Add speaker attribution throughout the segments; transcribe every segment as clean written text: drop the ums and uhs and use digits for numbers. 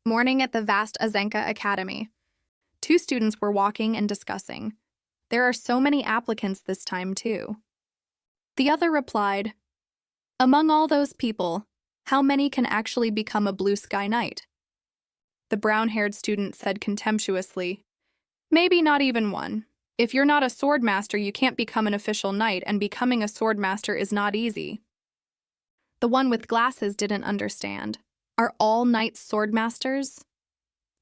Speaker 1: Morning at the vast Azena Academy. Two students were walking and discussing. There are so many applicants this time, too. The other replied, among all those people, how many can actually become a blue sky knight? The brown-haired student said contemptuously, maybe not even one. If you're not a sword master, you can't become an official knight, and becoming a sword master is not easy. The one with glasses didn't understand. Are all knights sword masters?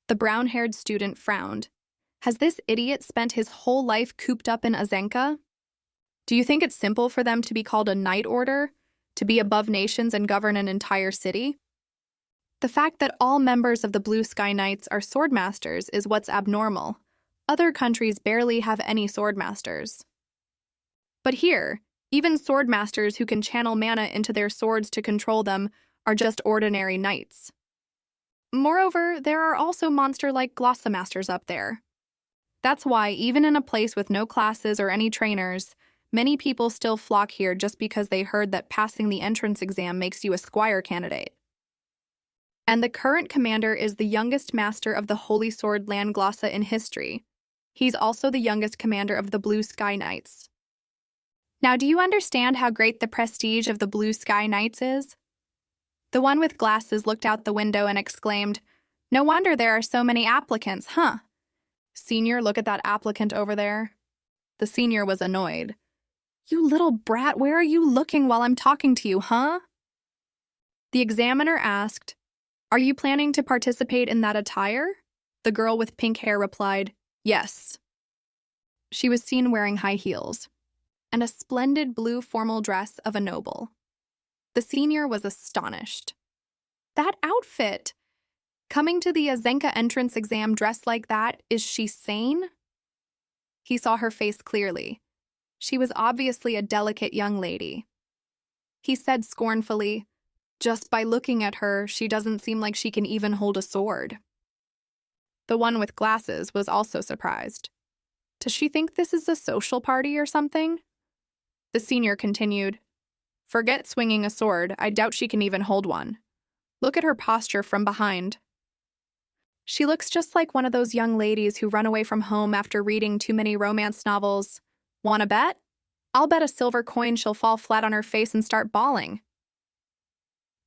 Speaker 1: The brown-haired student frowned. Has this idiot spent his whole life cooped up in Azena? Do you think it's simple for them to be called a knight order? To be above nations and govern an entire city? The fact that all members of the Blue Sky Knights are sword masters is what's abnormal. Other countries barely have any sword masters. But here, even sword masters who can channel mana into their swords to control them are just ordinary knights. Moreover, there are also monster-like glossa masters up there. That's why, even in a place with no classes or any trainers, many people still flock here just because they heard that passing the entrance exam makes you a squire candidate. And the current commander is the youngest master of the Holy Sword Land Glossa in history. He's also the youngest commander of the Blue Sky Knights. Now, do you understand how great the prestige of the Blue Sky Knights is? The one with glasses looked out the window and exclaimed, no wonder there are so many applicants, huh? Senior, look at that applicant over there. The senior was annoyed. You little brat, where are you looking while I'm talking to you, huh? The examiner asked, are you planning to participate in that attire? The girl with pink hair replied, yes. She was seen wearing high heels and a splendid blue formal dress of a noble. The senior was astonished. That outfit! Coming to the Azena entrance exam dressed like that, is she sane? He saw her face clearly. She was obviously a delicate young lady. He said scornfully, just by looking at her, she doesn't seem like she can even hold a sword. The one with glasses was also surprised. Does she think this is a social party or something? The senior continued, forget swinging a sword, I doubt she can even hold one. Look at her posture from behind. She looks just like one of those young ladies who run away from home after reading too many romance novels. Wanna bet? I'll bet a silver coin she'll fall flat on her face and start bawling.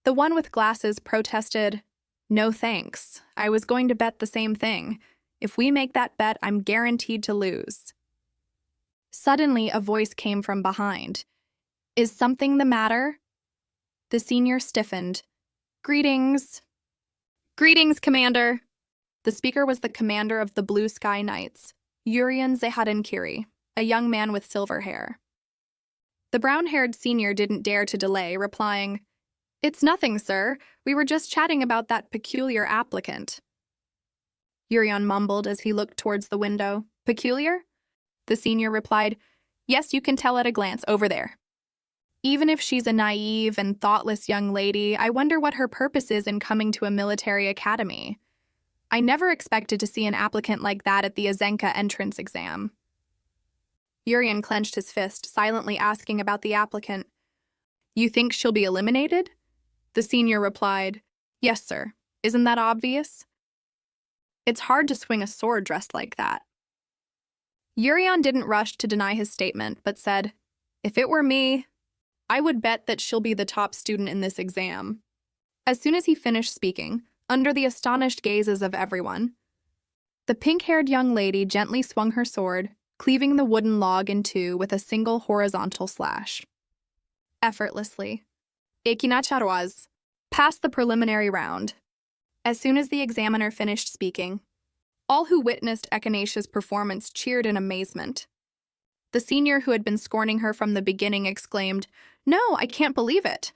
Speaker 1: The one with glasses protested, no thanks. I was going to bet the same thing. If we make that bet, I'm guaranteed to lose. Suddenly, a voice came from behind. Is something the matter? The senior stiffened. Greetings. Greetings, Commander. The speaker was the commander of the Blue Sky Knights, Yurion Kiri, a young man with silver hair. The brown-haired senior didn't dare to delay, replying, it's nothing, sir. We were just chatting about that peculiar applicant. Yurion mumbled as he looked towards the window. Peculiar? The senior replied, yes, you can tell at a glance over there. Even if she's a naive and thoughtless young lady, I wonder what her purpose is in coming to a military academy. I never expected to see an applicant like that at the Azena entrance exam. Yurion clenched his fist, silently asking about the applicant. You think she'll be eliminated? The senior replied, yes, sir. Isn't that obvious? It's hard to swing a sword dressed like that. Yurion didn't rush to deny his statement, but said, if it were me, I would bet that she'll be the top student in this exam. As soon as he finished speaking, under the astonished gazes of everyone, the pink-haired young lady gently swung her sword, cleaving the wooden log in two with a single horizontal slash. Effortlessly. Echania passed the preliminary round. As soon as the examiner finished speaking, all who witnessed Echania's performance cheered in amazement. The senior who had been scorning her from the beginning exclaimed, no, I can't believe it.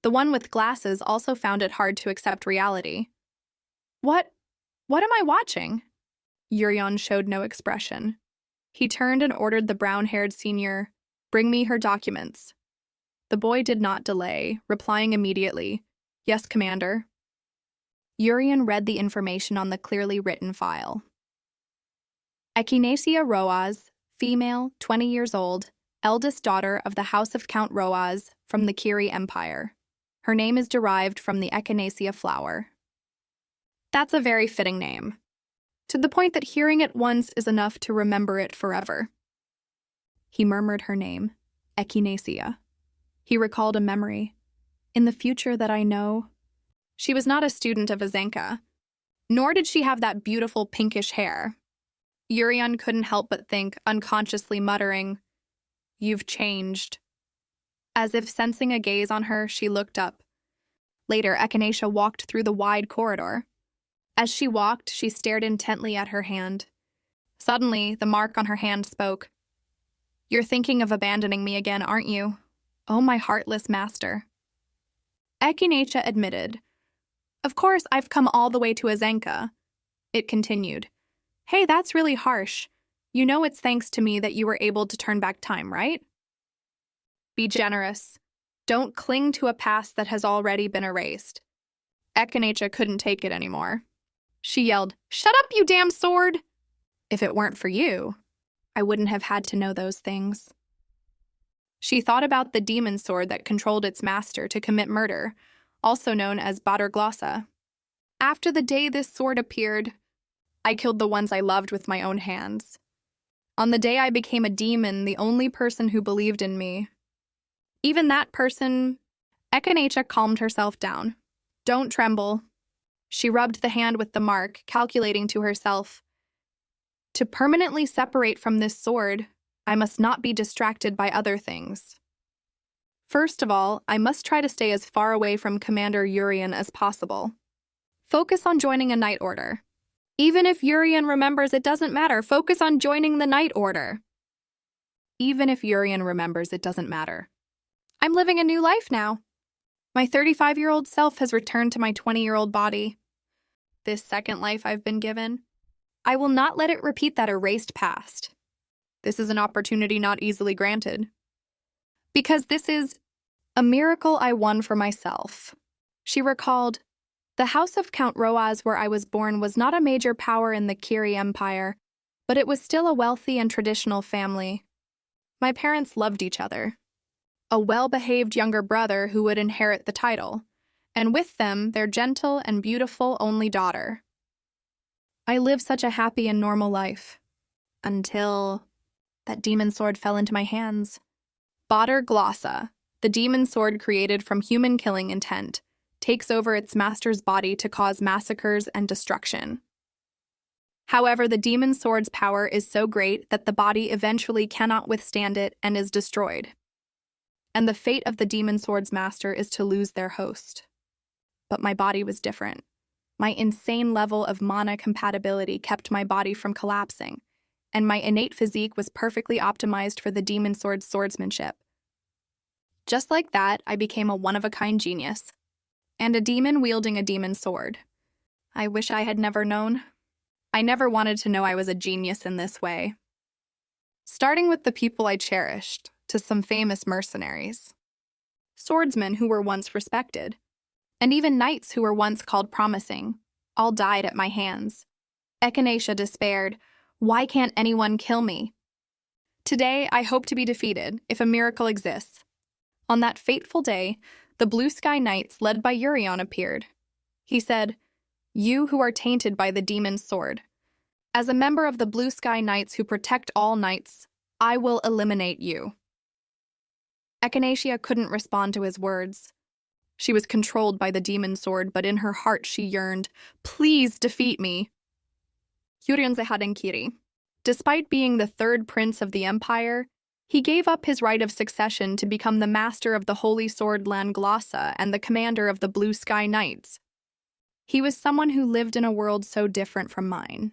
Speaker 1: The one with glasses also found it hard to accept reality. What am I watching? Yurion showed no expression. He turned and ordered the brown-haired senior, bring me her documents. The boy did not delay, replying immediately, yes, Commander. Yurion read the information on the clearly written file. Echania Roaz, female, 20 years old, eldest daughter of the House of Count Roaz from the Kiri Empire. Her name is derived from the Echinacea flower. That's a very fitting name, to the point that hearing it once is enough to remember it forever. He murmured her name, Echania. He recalled a memory. In the future that I know, she was not a student of Azena, nor did she have that beautiful pinkish hair. Yurion couldn't help but think, unconsciously muttering, "You've changed." As if sensing a gaze on her, she looked up. Later, Echania walked through the wide corridor. As she walked, she stared intently at her hand. Suddenly, the mark on her hand spoke. "You're thinking of abandoning me again, aren't you? Oh, my heartless master." Echania admitted, "Of course, I've come all the way to Azena." It continued, "Hey, that's really harsh. You know it's thanks to me that you were able to turn back time, right? Be generous. Don't cling to a past that has already been erased." Echania couldn't take it anymore. She yelled, "Shut up, you damn sword! If it weren't for you, I wouldn't have had to know those things." She thought about the demon sword that controlled its master to commit murder, also known as glossa. After the day this sword appeared, I killed the ones I loved with my own hands. On the day I became a demon, the only person who believed in me, even that person, Echania calmed herself down. "Don't tremble." She rubbed the hand with the mark, calculating to herself, "To permanently separate from this sword, I must not be distracted by other things. First of all, I must try to stay as far away from Commander Yurion as possible. Focus on joining a night order. Even if Yurion remembers, it doesn't matter. Focus on joining the night order." Even if Yurion remembers, it doesn't matter. I'm living a new life now. My 35-year-old self has returned to my 20-year-old body. This second life I've been given, I will not let it repeat that erased past. This is an opportunity not easily granted. Because this is a miracle I won for myself. She recalled, "The house of Count Roaz where I was born was not a major power in the Kiri Empire, but it was still a wealthy and traditional family. My parents loved each other. A well-behaved younger brother who would inherit the title, and with them their gentle and beautiful only daughter. I lived such a happy and normal life. Until that demon sword fell into my hands. Glossa, the demon sword created from human killing intent, takes over its master's body to cause massacres and destruction. However, the demon sword's power is so great that the body eventually cannot withstand it and is destroyed. And the fate of the demon sword's master is to lose their host. But my body was different. My insane level of mana compatibility kept my body from collapsing, and my innate physique was perfectly optimized for the demon sword's swordsmanship. Just like that, I became a one-of-a-kind genius, and a demon wielding a demon sword. I wish I had never known. I never wanted to know I was a genius in this way. Starting with the people I cherished, to some famous mercenaries. Swordsmen who were once respected, and even knights who were once called promising, all died at my hands. Echania despaired, "Why can't anyone kill me?" Today, I hope to be defeated, if a miracle exists. On that fateful day, the Blue Sky Knights, led by Yurion, appeared. He said, "You who are tainted by the demon's sword. As a member of the Blue Sky Knights who protect all knights, I will eliminate you." Echania couldn't respond to his words. She was controlled by the demon sword, but in her heart she yearned, "Please defeat me." Yurion Zehadenkiri. Despite being the third prince of the empire, he gave up his right of succession to become the master of the Holy Sword Glossa and the commander of the Blue Sky Knights. He was someone who lived in a world so different from mine.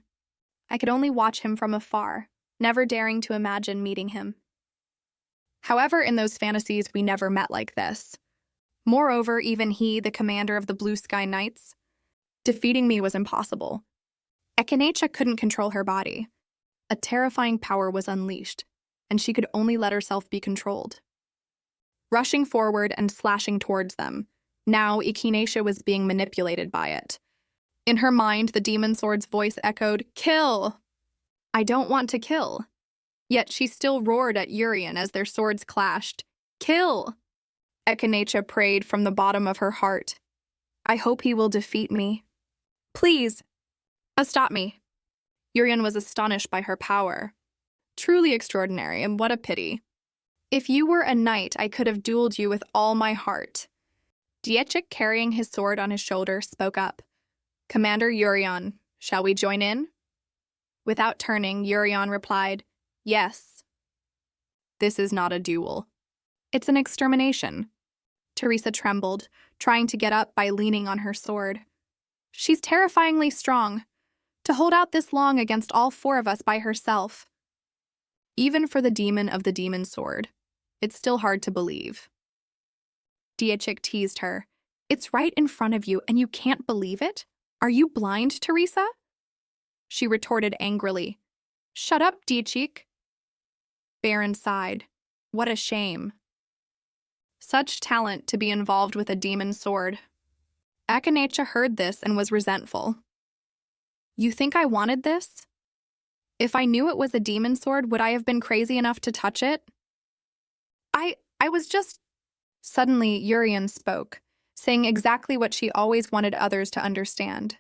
Speaker 1: I could only watch him from afar, never daring to imagine meeting him. However, in those fantasies, we never met like this. Moreover, even he, the commander of the Blue Sky Knights, defeating me was impossible. Echania couldn't control her body. A terrifying power was unleashed, and she could only let herself be controlled. Rushing forward and slashing towards them, now Echania was being manipulated by it. In her mind, the demon sword's voice echoed, "Kill!" I don't want to kill. Yet she still roared at Yurion as their swords clashed. "Kill!" Echania prayed from the bottom of her heart. I hope he will defeat me. Please, stop me. Yurion was astonished by her power. Truly extraordinary, and what a pity. If you were a knight, I could have dueled you with all my heart. Diechik, carrying his sword on his shoulder, spoke up. Commander Yurion, shall we join in? Without turning, Yurion replied, Yes. This is not a duel. It's an extermination. Teresa trembled, trying to get up by leaning on her sword. She's terrifyingly strong. To hold out this long against all four of us by herself. Even for the demon of the demon sword, it's still hard to believe. Diechik teased her. It's right in front of you and you can't believe it? Are you blind, Teresa? She retorted angrily. Shut up, Diechik. Baron sighed. What a shame. Such talent to be involved with a demon sword. Echania heard this and was resentful. You think I wanted this? If I knew it was a demon sword, would I have been crazy enough to touch it? I was just... Suddenly, Yurion spoke, saying exactly what she always wanted others to understand.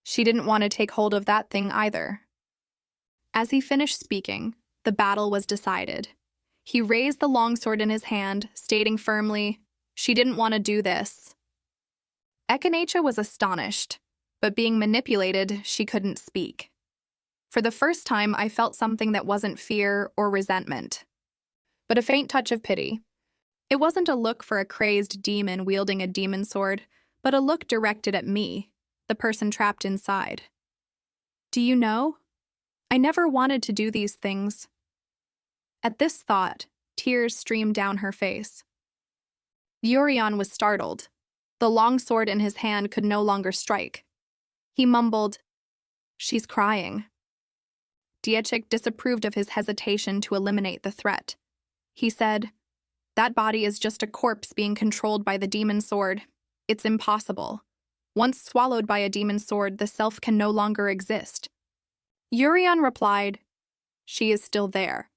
Speaker 1: She didn't want to take hold of that thing either. As he finished speaking, the battle was decided. He raised the longsword in his hand, stating firmly, she didn't want to do this. Echania was astonished, but being manipulated, she couldn't speak. For the first time, I felt something that wasn't fear or resentment, but a faint touch of pity. It wasn't a look for a crazed demon wielding a demon sword, but a look directed at me, the person trapped inside. Do you know? I never wanted to do these things. At this thought, tears streamed down her face. Yurion was startled. The long sword in his hand could no longer strike. He mumbled, She's crying. Diechik disapproved of his hesitation to eliminate the threat. He said, That body is just a corpse being controlled by the demon sword. It's impossible. Once swallowed by a demon sword, the self can no longer exist. Yurion replied, She is still there,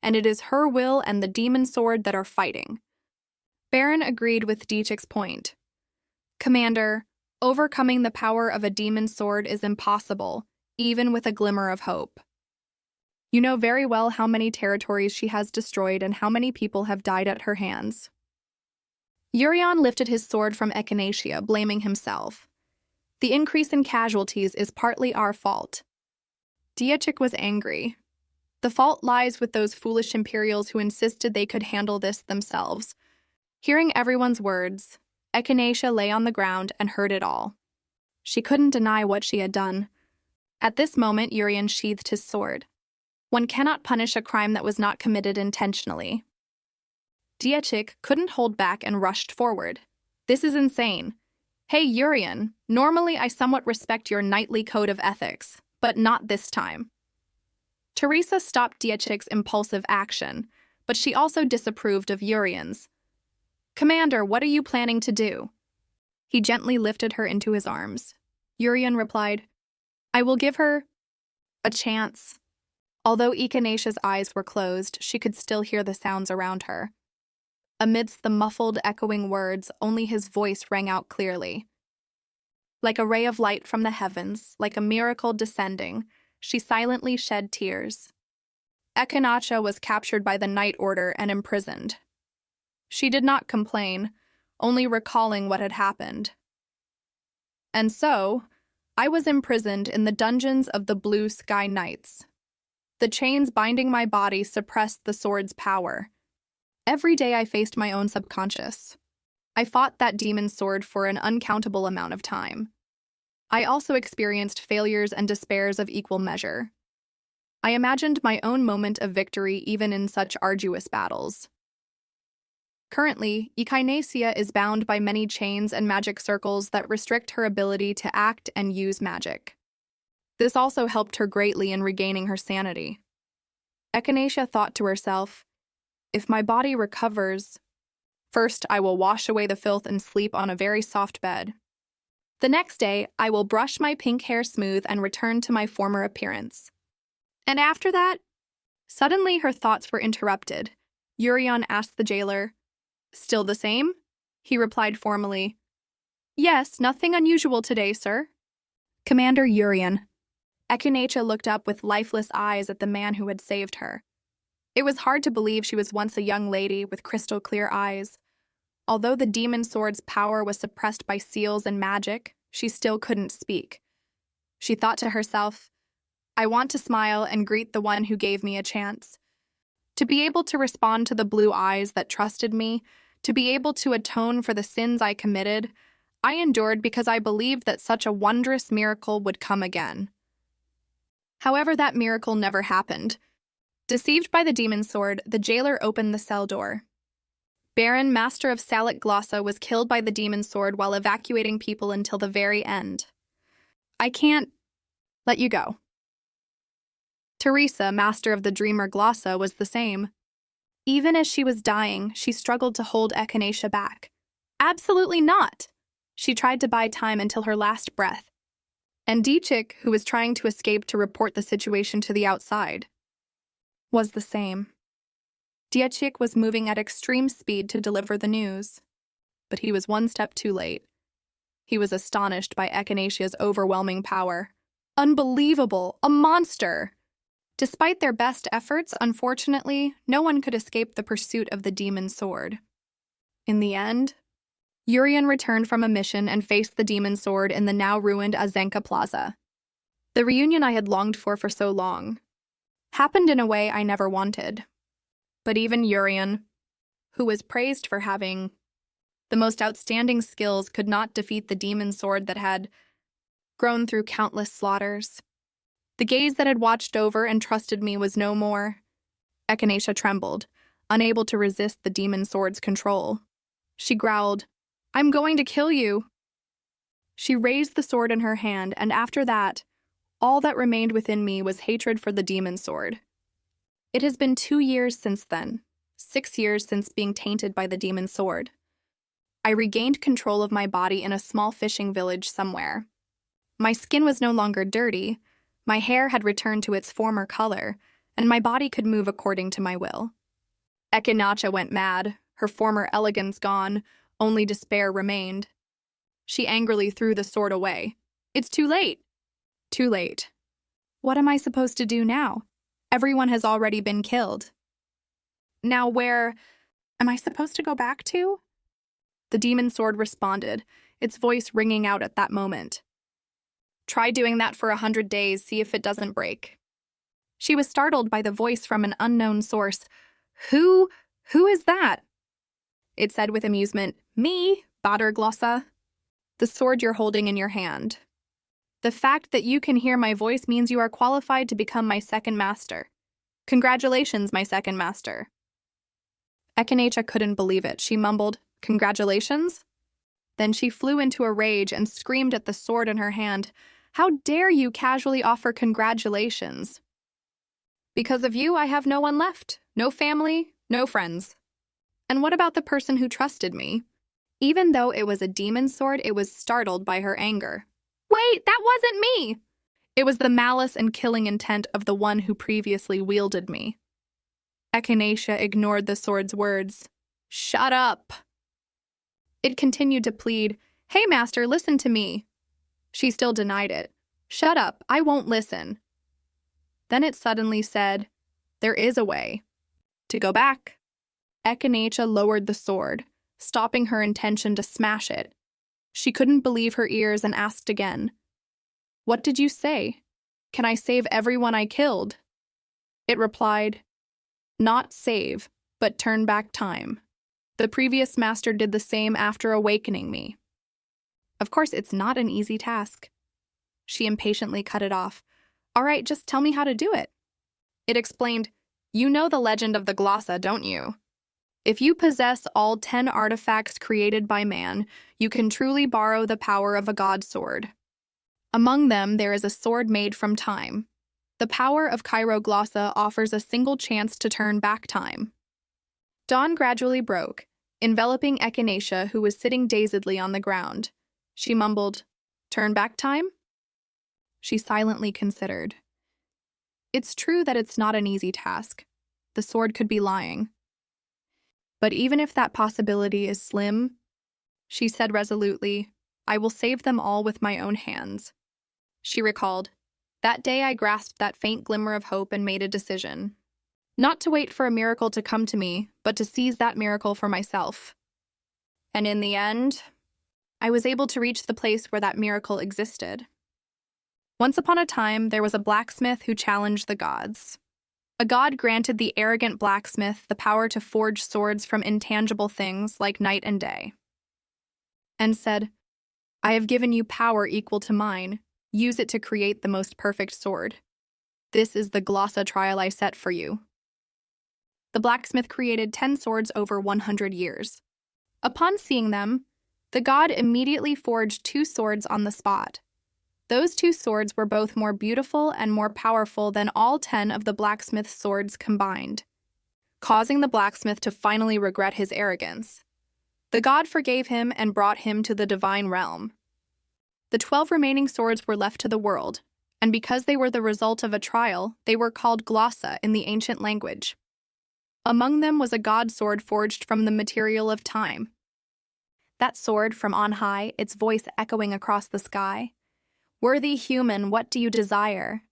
Speaker 1: and it is her will and the demon sword that are fighting. Baron agreed with Diechik's point. Commander, overcoming the power of a demon sword is impossible, even with a glimmer of hope. You know very well how many territories she has destroyed and how many people have died at her hands. Yurion lifted his sword from Echania, blaming himself. The increase in casualties is partly our fault. Diechik was angry. The fault lies with those foolish Imperials who insisted they could handle this themselves. Hearing everyone's words, Echania lay on the ground and heard it all. She couldn't deny what she had done. At this moment, Yurion sheathed his sword. One cannot punish a crime that was not committed intentionally. Diechik couldn't hold back and rushed forward. This is insane. Hey, Yurion, normally I somewhat respect your knightly code of ethics, but not this time. Teresa stopped Diechik's impulsive action, but she also disapproved of Yurion's. Commander, what are you planning to do? He gently lifted her into his arms. Yurion replied, I will give her a chance. Although Echania's eyes were closed, she could still hear the sounds around her. Amidst the muffled, echoing words, only his voice rang out clearly. Like a ray of light from the heavens, like a miracle descending, she silently shed tears. Echania was captured by the Night Order and imprisoned. She did not complain, only recalling what had happened. And so, I was imprisoned in the dungeons of the Blue Sky Knights. The chains binding my body suppressed the sword's power. Every day I faced my own subconscious. I fought that demon sword for an uncountable amount of time. I also experienced failures and despairs of equal measure. I imagined my own moment of victory even in such arduous battles. Currently, Echania is bound by many chains and magic circles that restrict her ability to act and use magic. This also helped her greatly in regaining her sanity. Echania thought to herself, if my body recovers, first I will wash away the filth and sleep on a very soft bed. The next day, I will brush my pink hair smooth and return to my former appearance. And after that, suddenly her thoughts were interrupted. Yurion asked the jailer, Still the same? He replied formally, Yes, nothing unusual today, sir. Commander Yurion. Echania looked up with lifeless eyes at the man who had saved her. It was hard to believe she was once a young lady with crystal-clear eyes. Although the demon sword's power was suppressed by seals and magic, she still couldn't speak. She thought to herself, I want to smile and greet the one who gave me a chance. To be able to respond to the blue eyes that trusted me, to be able to atone for the sins I committed, I endured because I believed that such a wondrous miracle would come again. However, that miracle never happened. Deceived by the demon sword, the jailer opened the cell door. Baron, master of Salic Glossa, was killed by the demon sword while evacuating people until the very end. I can't let you go. Teresa, master of the dreamer Glossa, was the same. Even as she was dying, she struggled to hold Echania back. Absolutely not! She tried to buy time until her last breath. And Dichik, who was trying to escape to report the situation to the outside, was the same. Dichik was moving at extreme speed to deliver the news, but he was one step too late. He was astonished by Echania's overwhelming power. Unbelievable! A monster! Despite their best efforts, unfortunately, no one could escape the pursuit of the demon sword. In the end, Yurion returned from a mission and faced the demon sword in the now ruined Azena Plaza. The reunion I had longed for so long happened in a way I never wanted. But even Yurion, who was praised for having the most outstanding skills, could not defeat the demon sword that had grown through countless slaughters. The gaze that had watched over and trusted me was no more. Echania trembled, unable to resist the demon sword's control. She growled, I'm going to kill you. She raised the sword in her hand, and after that, all that remained within me was hatred for the demon sword. It has been 2 years since then, 6 years since being tainted by the demon sword. I regained control of my body in a small fishing village somewhere. My skin was no longer dirty, my hair had returned to its former color, and my body could move according to my will. Echania went mad, her former elegance gone, only despair remained. She angrily threw the sword away. It's too late. Too late. What am I supposed to do now? Everyone has already been killed. Now where am I supposed to go back to? The demon sword responded, its voice ringing out at that moment. Try doing that for 100 days, see if it doesn't break. She was startled by the voice from an unknown source. Who is that? It said with amusement, Me, glossa. The sword you're holding in your hand. The fact that you can hear my voice means you are qualified to become my second master. Congratulations, my second master. Echania couldn't believe it. She mumbled, Congratulations? Then she flew into a rage and screamed at the sword in her hand, How dare you casually offer congratulations? Because of you, I have no one left. No family, no friends. And what about the person who trusted me? Even though it was a demon sword, it was startled by her anger. Wait, that wasn't me! It was the malice and killing intent of the one who previously wielded me. Echania ignored the sword's words. Shut up! It continued to plead, Hey, master, listen to me. She still denied it. Shut up, I won't listen. Then it suddenly said, There is a way. To go back. Echania lowered the sword, stopping her intention to smash it. She couldn't believe her ears and asked again, What did you say? Can I save everyone I killed? It replied, Not save, but turn back time. The previous master did the same after awakening me. Of course, it's not an easy task. She impatiently cut it off. All right, just tell me how to do it. It explained, You know the legend of the glossa, don't you? If you possess all 10 artifacts created by man, you can truly borrow the power of a god sword. Among them, there is a sword made from time. The power of glossa offers a single chance to turn back time. Dawn gradually broke, enveloping Echania, who was sitting dazedly on the ground. She mumbled, Turn back time? She silently considered. It's true that it's not an easy task. The sword could be lying. But even if that possibility is slim, she said resolutely, I will save them all with my own hands. she recalled. That day I grasped that faint glimmer of hope and made a decision. Not to wait for a miracle to come to me, but to seize that miracle for myself. And in the end, I was able to reach the place where that miracle existed. Once upon a time, there was a blacksmith who challenged the gods. A god granted the arrogant blacksmith the power to forge swords from intangible things like night and day, and said, "I have given you power equal to mine. Use it to create the most perfect sword. This is the glossa trial I set for you." The blacksmith created 10 swords over 100 years. Upon seeing them, the god immediately forged 2 swords on the spot. Those 2 swords were both more beautiful and more powerful than all 10 of the blacksmith's swords combined, causing the blacksmith to finally regret his arrogance. The god forgave him and brought him to the divine realm. The 12 remaining swords were left to the world, and because they were the result of a trial, they were called glossa in the ancient language. Among them was a god sword forged from the material of time. That sword from on high, its voice echoing across the sky. "Worthy human, what do you desire?"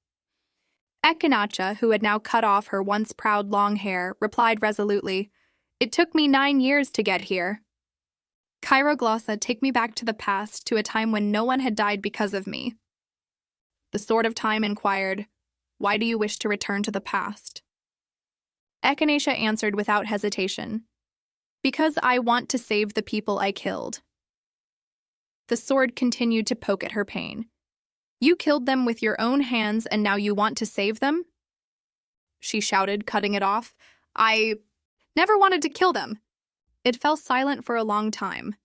Speaker 1: Echania, who had now cut off her once proud long hair, replied resolutely, "It took me 9 years to get here. Glossa, take me back to the past, to a time when no one had died because of me." The Sword of Time inquired, "Why do you wish to return to the past?" Echania answered without hesitation, "Because I want to save the people I killed." The sword continued to poke at her pain. "You killed them with your own hands, and now you want to save them?" she shouted, cutting it off. "I never wanted to kill them." It fell silent for a long time.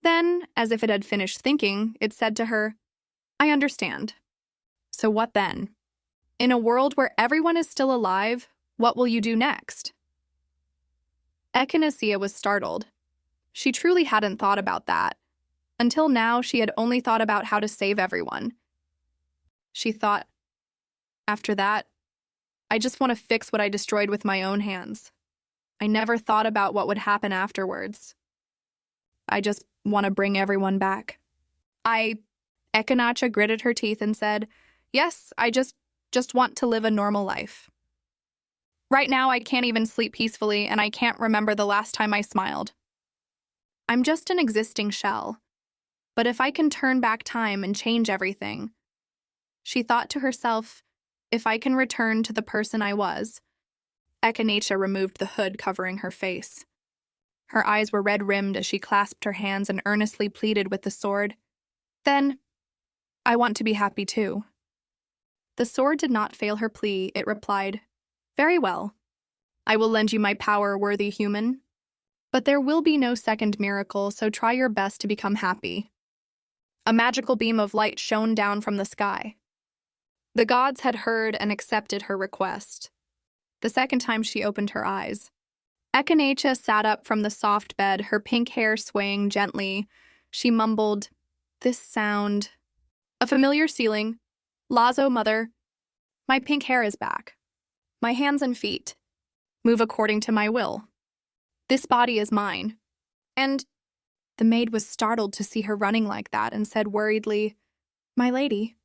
Speaker 1: Then, as if it had finished thinking, it said to her, "I understand. So what then? In a world where everyone is still alive, what will you do next?" Echania was startled. She truly hadn't thought about that. Until now, she had only thought about how to save everyone. She thought, "After that, I just want to fix what I destroyed with my own hands. I never thought about what would happen afterwards. I just want to bring everyone back." Echania gritted her teeth and said, "Yes, I just want to live a normal life. Right now, I can't even sleep peacefully, and I can't remember the last time I smiled. I'm just an existing shell. But if I can turn back time and change everything," she thought to herself, "if I can return to the person I was." Echania removed the hood covering her face. Her eyes were red-rimmed as she clasped her hands and earnestly pleaded with the sword, "Then, I want to be happy too." The sword did not fail her plea. It replied, "Very well. I will lend you my power, worthy human. But there will be no second miracle, so try your best to become happy." A magical beam of light shone down from the sky. The gods had heard and accepted her request. The second time she opened her eyes, Echania sat up from the soft bed, her pink hair swaying gently. She mumbled, "This sound." A familiar ceiling. "Lazo, mother. My pink hair is back. My hands and feet move according to my will. This body is mine." And the maid was startled to see her running like that and said worriedly, My lady,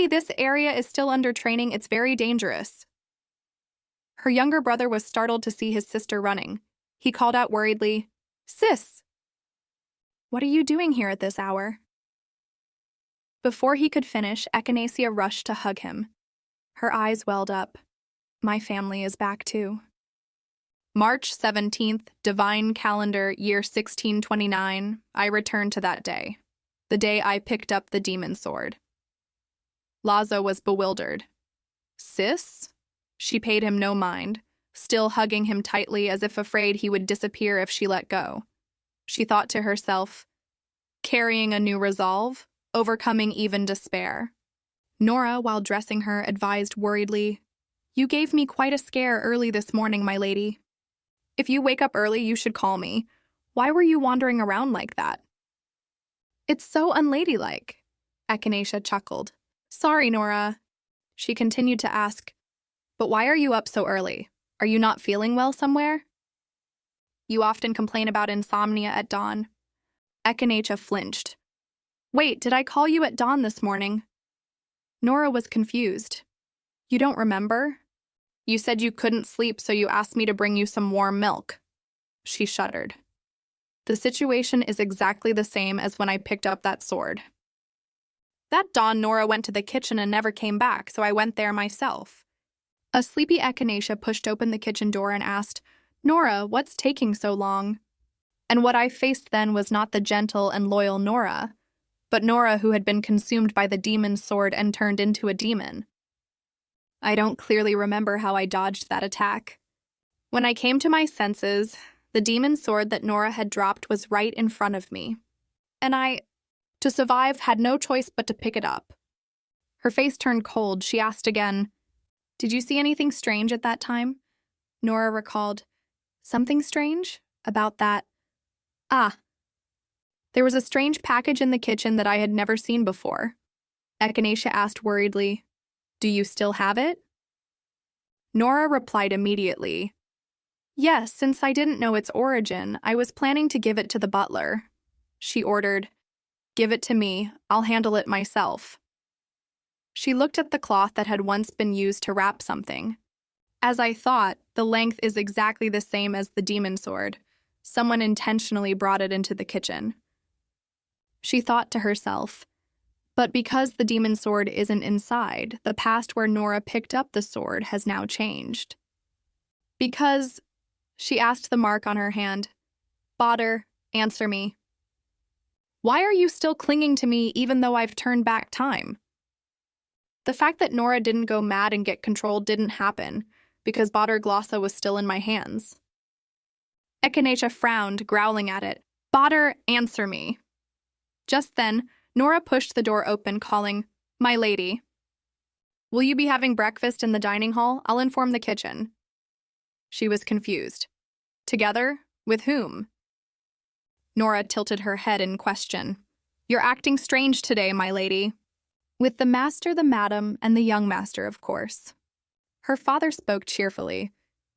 Speaker 1: this area is still under training. It's very dangerous." Her younger brother was startled to see his sister running. He called out worriedly, "Sis, what are you doing here at this hour?" Before he could finish, Echania rushed to hug him. Her eyes welled up. "My family is back too." March 17th, Divine Calendar, year 1629, I returned to that day, the day I picked up the demon sword. Lazo was bewildered. "Sis?" She paid him no mind, still hugging him tightly as if afraid he would disappear if she let go. She thought to herself, carrying a new resolve, overcoming even despair. Nora, while dressing her, advised worriedly, "You gave me quite a scare early this morning, my lady. If you wake up early, you should call me. Why were you wandering around like that?" "It's so unladylike," Echania chuckled. "Sorry, Nora." She continued to ask, "But why are you up so early? Are you not feeling well somewhere?" "You often complain about insomnia at dawn." Echania flinched. "Wait, did I call you at dawn this morning? Nora was confused. You don't remember? You said you couldn't sleep, so you asked me to bring you some warm milk. She shuddered. The situation is exactly the same as when I picked up that sword. That dawn, Nora went to the kitchen and never came back, so I went there myself. A sleepy Echania pushed open the kitchen door and asked, Nora, what's taking so long? And what I faced then was not the gentle and loyal Nora, but Nora who had been consumed by the demon's sword and turned into a demon. I don't clearly remember how I dodged that attack. When I came to my senses, the demon's sword that Nora had dropped was right in front of me, and I, to survive, had no choice but to pick it up. Her face turned cold. She asked again, Did you see anything strange at that time? Nora recalled, Something strange? About that? Ah. There was a strange package in the kitchen that I had never seen before. Echania asked worriedly, Do you still have it? Nora replied immediately, Yes, since I didn't know its origin, I was planning to give it to the butler. She ordered, Give it to me, I'll handle it myself. She looked at the cloth that had once been used to wrap something. As I thought, the length is exactly the same as the demon sword. Someone intentionally brought it into the kitchen. She thought to herself, but because the demon sword isn't inside, the past where Nora picked up the sword has now changed. Because, she asked the mark on her hand, Badr, answer me. Why are you still clinging to me even though I've turned back time? The fact that Nora didn't go mad and get controlled didn't happen, because Badr glossa was still in my hands. Echania frowned, growling at it. Badr, answer me. Just then, Nora pushed the door open, calling, My lady. Will you be having breakfast in the dining hall? I'll inform the kitchen. She was confused. Together? With whom? Nora tilted her head in question. You're acting strange today, my lady. With the master, the madam, and the young master, of course. Her father spoke cheerfully.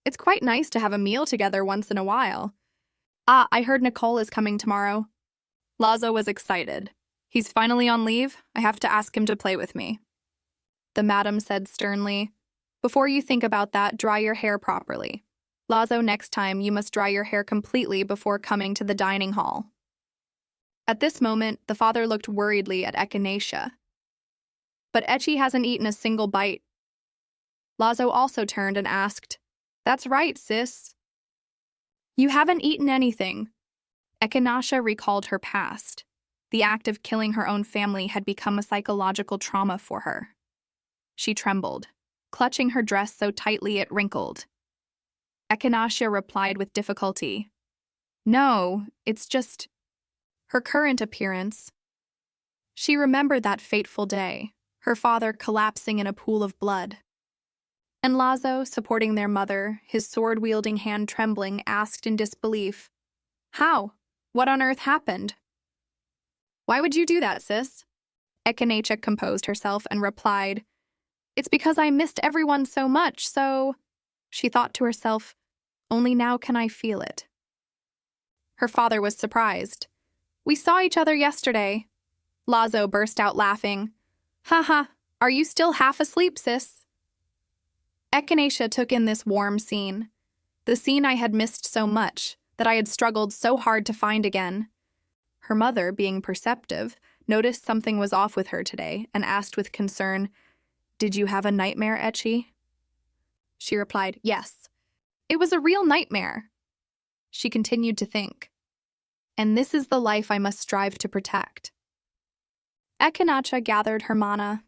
Speaker 1: It's quite nice to have a meal together once in a while. Ah, I heard Nicole is coming tomorrow. Lazo was excited. He's finally on leave. I have to ask him to play with me. The madam said sternly, Before you think about that, dry your hair properly. Lazo, next time you must dry your hair completely before coming to the dining hall. At this moment, the father looked worriedly at Echania. But Echi hasn't eaten a single bite. Lazo also turned and asked, That's right, sis. You haven't eaten anything. Echania recalled her past. The act of killing her own family had become a psychological trauma for her. She trembled, clutching her dress so tightly it wrinkled. Echania replied with difficulty, No, it's just her current appearance. She remembered that fateful day, her father collapsing in a pool of blood. And Lazo, supporting their mother, his sword-wielding hand trembling, asked in disbelief, How? What on earth happened? Why would you do that, sis? Echania composed herself and replied, It's because I missed everyone so much, so... She thought to herself, Only now can I feel it. Her father was surprised. We saw each other yesterday. Lazo burst out laughing. Haha, are you still half asleep, sis? Echania took in this warm scene, the scene I had missed so much, that I had struggled so hard to find again. Her mother, being perceptive, noticed something was off with her today and asked with concern, Did you have a nightmare, Echi? She replied, Yes. It was a real nightmare. She continued to think, And this is the life I must strive to protect. Echania gathered her mana.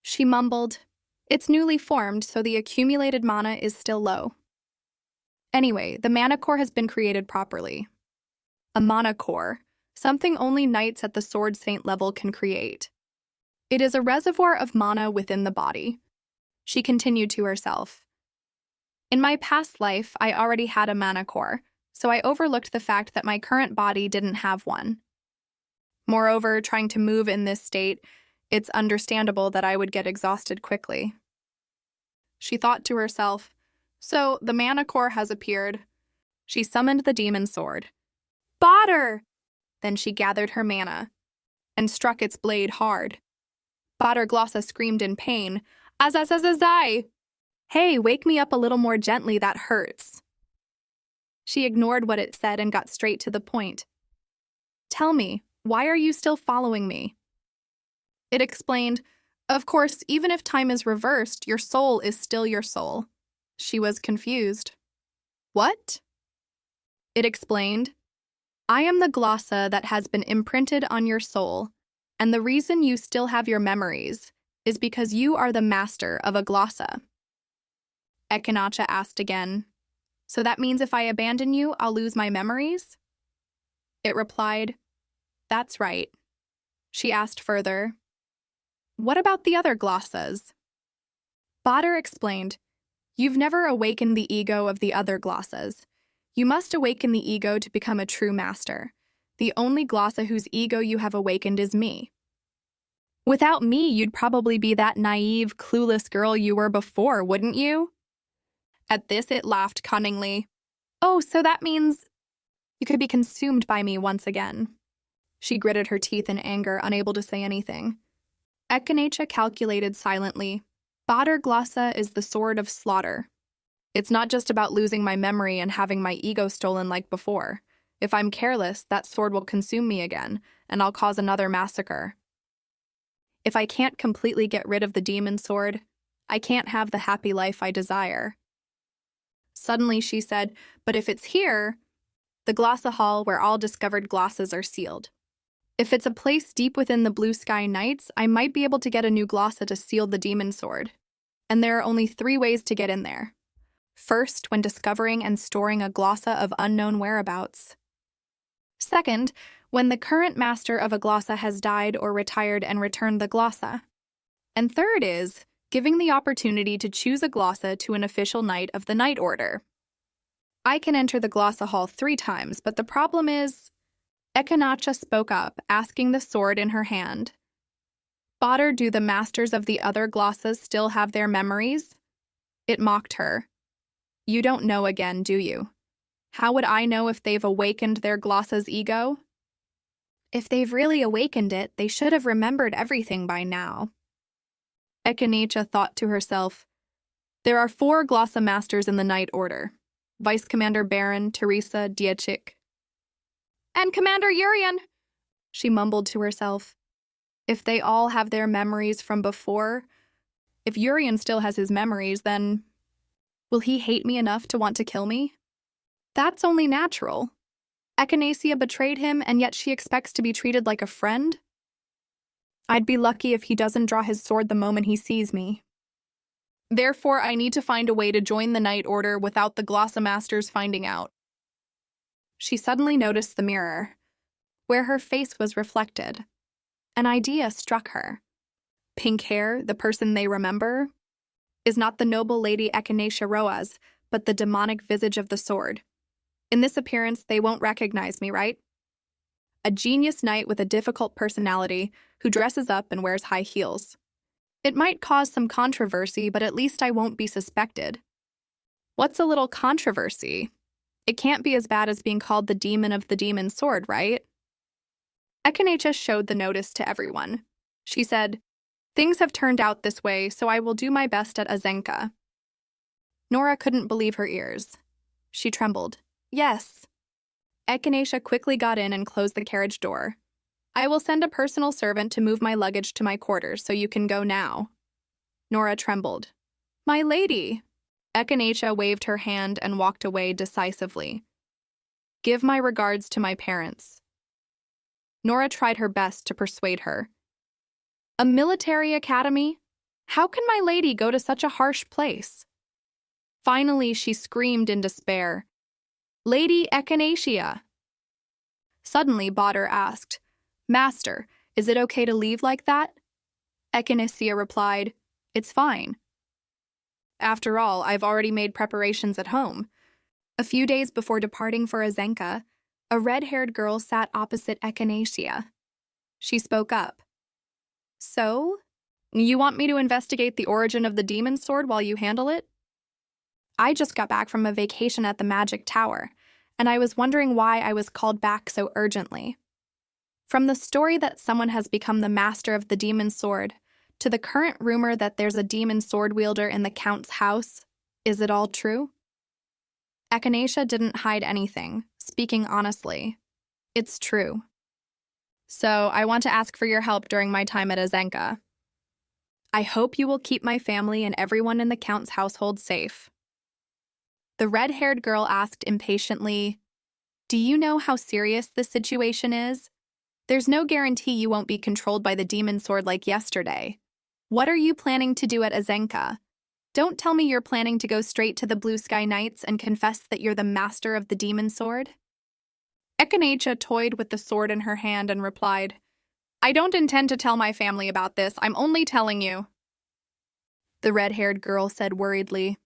Speaker 1: She mumbled, It's newly formed, so the accumulated mana is still low. Anyway, the mana core has been created properly. A mana core, something only knights at the Sword Saint level can create. It is a reservoir of mana within the body. She continued to herself. In my past life, I already had a mana core, so I overlooked the fact that my current body didn't have one. Moreover, trying to move in this state, it's understandable that I would get exhausted quickly. She thought to herself, So the mana core has appeared. She summoned the demon sword. Badr! Then she gathered her mana and struck its blade hard. Glossa screamed in pain. Azazazazai! Hey, wake me up a little more gently, that hurts. She ignored what it said and got straight to the point. Tell me, why are you still following me? It explained, of course, even if time is reversed, your soul is still your soul. She was confused. What? It explained, I am the glossa that has been imprinted on your soul, and the reason you still have your memories is because you are the master of a glossa. Echania asked again, so that means if I abandon you, I'll lose my memories? It replied, that's right. She asked further, what about the other glossas? Baraha explained, you've never awakened the ego of the other glossas. You must awaken the ego to become a true master. The only glossa whose ego you have awakened is me. Without me, you'd probably be that naive, clueless girl you were before, wouldn't you? At this, it laughed cunningly. Oh, so that means you could be consumed by me once again. She gritted her teeth in anger, unable to say anything. Echania calculated silently. Baraha glossa is the sword of slaughter. It's not just about losing my memory and having my ego stolen like before. If I'm careless, that sword will consume me again, and I'll cause another massacre. If I can't completely get rid of the demon sword, I can't have the happy life I desire. Suddenly she said, but if it's here, the glossa hall where all discovered glossas are sealed. If it's a place deep within the blue sky nights, I might be able to get a new glossa to seal the demon sword. And there are only 3 ways to get in there. First, when discovering and storing a glossa of unknown whereabouts. Second, when the current master of a glossa has died or retired and returned the glossa. And third is giving the opportunity to choose a glossa to an official knight of the Night Order. I can enter the glossa hall 3 times, but the problem is... Echania spoke up, asking the sword in her hand. Baraha, do the masters of the other glossas still have their memories? It mocked her. You don't know again, do you? How would I know if they've awakened their glossa's ego? If they've really awakened it, they should have remembered everything by now. Echania thought to herself, there are 4 glossa masters in the Night Order. Vice Commander Baron, Teresa, Diechik. And Commander Yurion, she mumbled to herself. If they all have their memories from before, if Yurion still has his memories, then will he hate me enough to want to kill me? That's only natural. Echania betrayed him, and yet she expects to be treated like a friend? I'd be lucky if he doesn't draw his sword the moment he sees me. Therefore, I need to find a way to join the Night Order without the glossa masters finding out. She suddenly noticed the mirror, where her face was reflected. An idea struck her. Pink hair, the person they remember, is not the noble lady Echania Roaz, but the demonic visage of the sword. In this appearance, they won't recognize me, right? A genius knight with a difficult personality who dresses up and wears high heels. It might cause some controversy, but at least I won't be suspected. What's a little controversy? It can't be as bad as being called the demon of the demon sword, right? Echania showed the notice to everyone. She said, things have turned out this way, so I will do my best at Azena. Nora couldn't believe her ears. She trembled. Yes. Echania quickly got in and closed the carriage door. I will send a personal servant to move my luggage to my quarters so you can go now. Nora trembled. My lady. Echania waved her hand and walked away decisively. Give my regards to my parents. Nora tried her best to persuade her. A military academy? How can my lady go to such a harsh place? Finally, she screamed in despair. Lady Echania! Suddenly, Baraha asked, Master, is it okay to leave like that? Echania replied, It's fine. After all, I've already made preparations at home. A few days before departing for Azena, a red-haired girl sat opposite Echania. She spoke up. So, you want me to investigate the origin of the demon sword while you handle it? I just got back from a vacation at the Magic Tower, and I was wondering why I was called back so urgently. From the story that someone has become the master of the demon sword, To the current rumor that there's a demon sword wielder in the Count's house, is it all true? Echania didn't hide anything, speaking honestly. It's true. So I want to ask for your help during my time at Azena. I hope you will keep my family and everyone in the Count's household safe. The red-haired girl asked impatiently, Do you know how serious this situation is? There's no guarantee you won't be controlled by the demon sword like yesterday. What are you planning to do at Azena? Don't tell me you're planning to go straight to the Blue Sky Knights and confess that you're the master of the demon sword? Echania toyed with the sword in her hand and replied, I don't intend to tell my family about this, I'm only telling you. The red-haired girl said worriedly,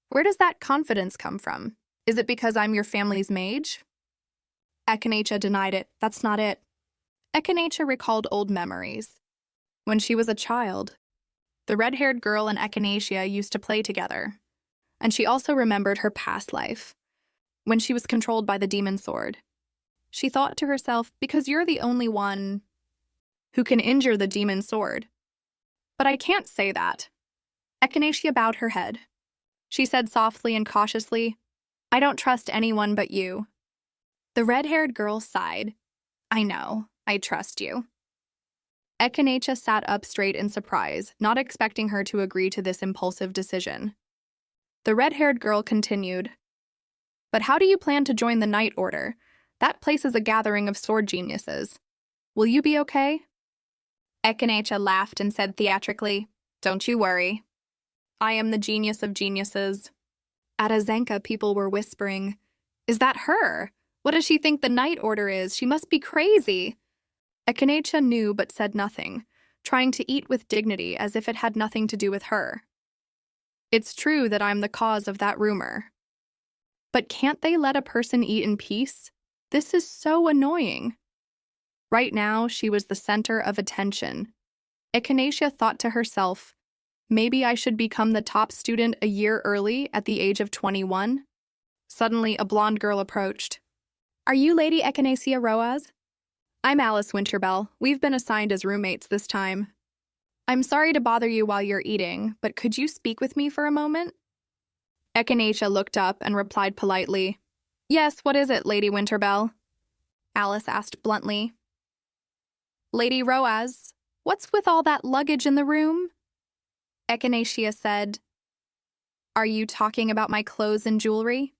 Speaker 1: Where does that confidence come from? Is it because I'm your family's mage? Echania denied it. That's not it. Echania recalled old memories. When she was a child, the red-haired girl and Echania used to play together, and she also remembered her past life, when she was controlled by the demon sword. She thought to herself, because you're the only one who can injure the demon sword. But I can't say that. Echania bowed her head. She said softly and cautiously, I don't trust anyone but you. The red-haired girl sighed. I know, I trust you. Echania sat up straight in surprise, not expecting her to agree to this impulsive decision. The red-haired girl continued, But how do you plan to join the Knight Order? That place is a gathering of sword geniuses. Will you be okay? Echania laughed and said theatrically, Don't you worry. I am the genius of geniuses. At Azena, people were whispering, Is that her? What does she think the Knight Order is? She must be crazy. Echania knew but said nothing, trying to eat with dignity as if it had nothing to do with her. It's true that I'm the cause of that rumor. But can't they let a person eat in peace? This is so annoying. Right now, she was the center of attention. Echania thought to herself, maybe I should become the top student a year early at the age of 21. Suddenly, a blonde girl approached. Are you Lady Echania Roaz? I'm Alice Winterbell. We've been assigned as roommates this time. I'm sorry to bother you while you're eating, but could you speak with me for a moment? Echania looked up and replied politely, Yes, what is it, Lady Winterbell? Alice asked bluntly. Lady Roaz, what's with all that luggage in the room? Echania said, Are you talking about my clothes and jewelry?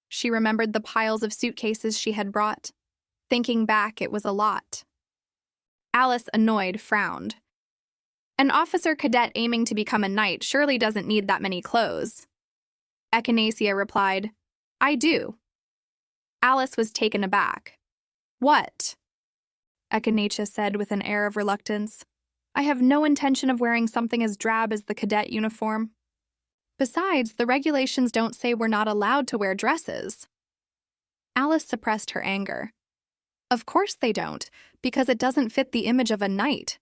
Speaker 1: She remembered the piles of suitcases she had brought. Thinking back, it was a lot. Alice, annoyed, frowned. An officer cadet aiming to become a knight surely doesn't need that many clothes. Echania replied, I do. Alice was taken aback. What? Echania said with an air of reluctance. I have no intention of wearing something as drab as the cadet uniform. Besides, the regulations don't say we're not allowed to wear dresses. Alice suppressed her anger. Of course they don't, because it doesn't fit the image of a knight.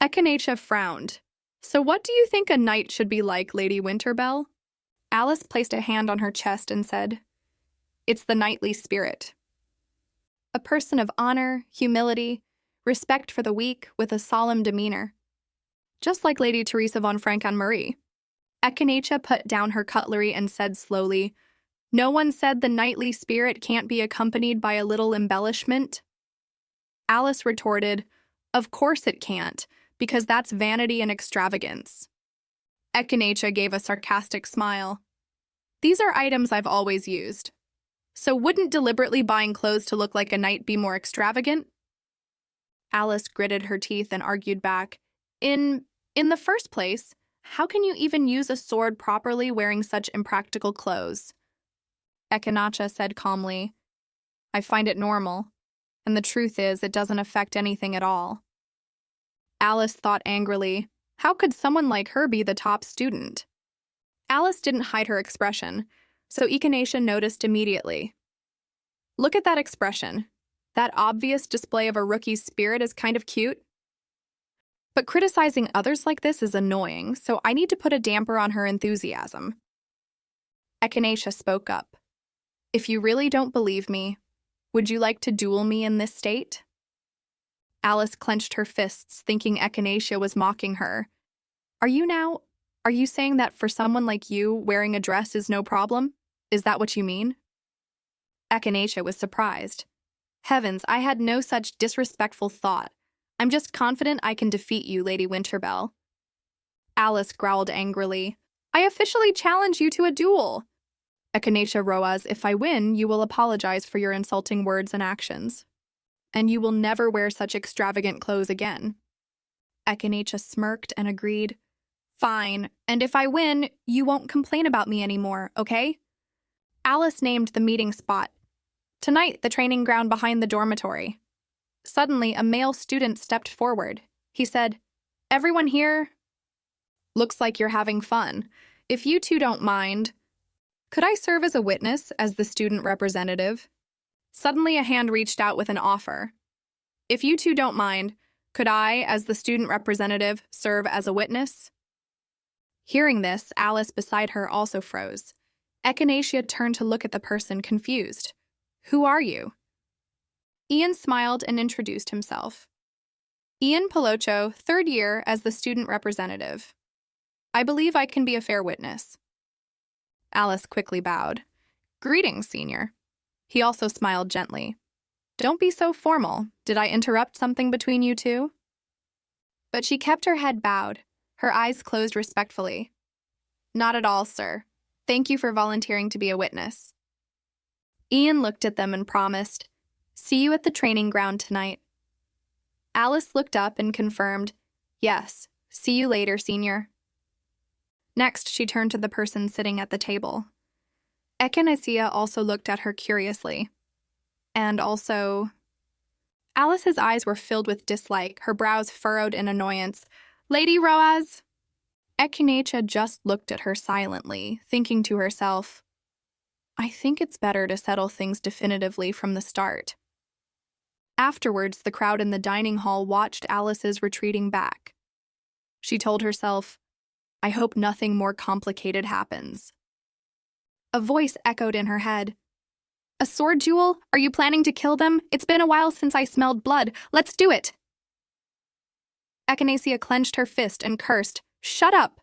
Speaker 1: Echania frowned. So what do you think a knight should be like, Lady Winterbell? Alice placed a hand on her chest and said, It's the knightly spirit. A person of honor, humility, respect for the weak with a solemn demeanor. Just like Lady Teresa von Frankenmarie. Echania put down her cutlery and said slowly, No one said the knightly spirit can't be accompanied by a little embellishment? Alice retorted, Of course it can't, because that's vanity and extravagance. Echania gave a sarcastic smile. These are items I've always used. So wouldn't deliberately buying clothes to look like a knight be more extravagant? Alice gritted her teeth and argued back, In the first place, how can you even use a sword properly wearing such impractical clothes? Echania said calmly, I find it normal, and the truth is it doesn't affect anything at all. Alice thought angrily, how could someone like her be the top student? Alice didn't hide her expression, so Echania noticed immediately. Look at that expression. That obvious display of a rookie's spirit is kind of cute. But criticizing others like this is annoying, so I need to put a damper on her enthusiasm. Echania spoke up. If you really don't believe me, would you like to duel me in this state? Alice clenched her fists, thinking Echania was mocking her. Are you saying that for someone like you, wearing a dress is no problem? Is that what you mean? Echania was surprised. Heavens, I had no such disrespectful thought. I'm just confident I can defeat you, Lady Winterbell. Alice growled angrily. I officially challenge you to a duel. Echania Roaz, if I win, you will apologize for your insulting words and actions. And you will never wear such extravagant clothes again. Echania smirked and agreed. Fine, and if I win, you won't complain about me anymore, okay? Alice named the meeting spot. Tonight, the training ground behind the dormitory. Suddenly, a male student stepped forward. He said, Everyone here? Looks like you're having fun. If you two don't mind, could I serve as a witness as the student representative? Suddenly, a hand reached out with an offer. If you two don't mind, could I, as the student representative, serve as a witness? Hearing this, Alice beside her also froze. Echania turned to look at the person, confused. Who are you? Ian smiled and introduced himself. Ian Palocho, 3rd year as the student representative. I believe I can be a fair witness. Alice quickly bowed. Greetings, senior. He also smiled gently. Don't be so formal. Did I interrupt something between you two? But she kept her head bowed, her eyes closed respectfully. Not at all, sir. Thank you for volunteering to be a witness. Ian looked at them and promised, See you at the training ground tonight. Alice looked up and confirmed, Yes, see you later, senior. Next, she turned to the person sitting at the table. Echania also looked at her curiously. And also... Alice's eyes were filled with dislike, her brows furrowed in annoyance. Lady Roaz! Echania just looked at her silently, thinking to herself, I think it's better to settle things definitively from the start. Afterwards, the crowd in the dining hall watched Alice's retreating back. She told herself, I hope nothing more complicated happens. A voice echoed in her head. A sword duel? Are you planning to kill them? It's been a while since I smelled blood. Let's do it! Echania clenched her fist and cursed, Shut up!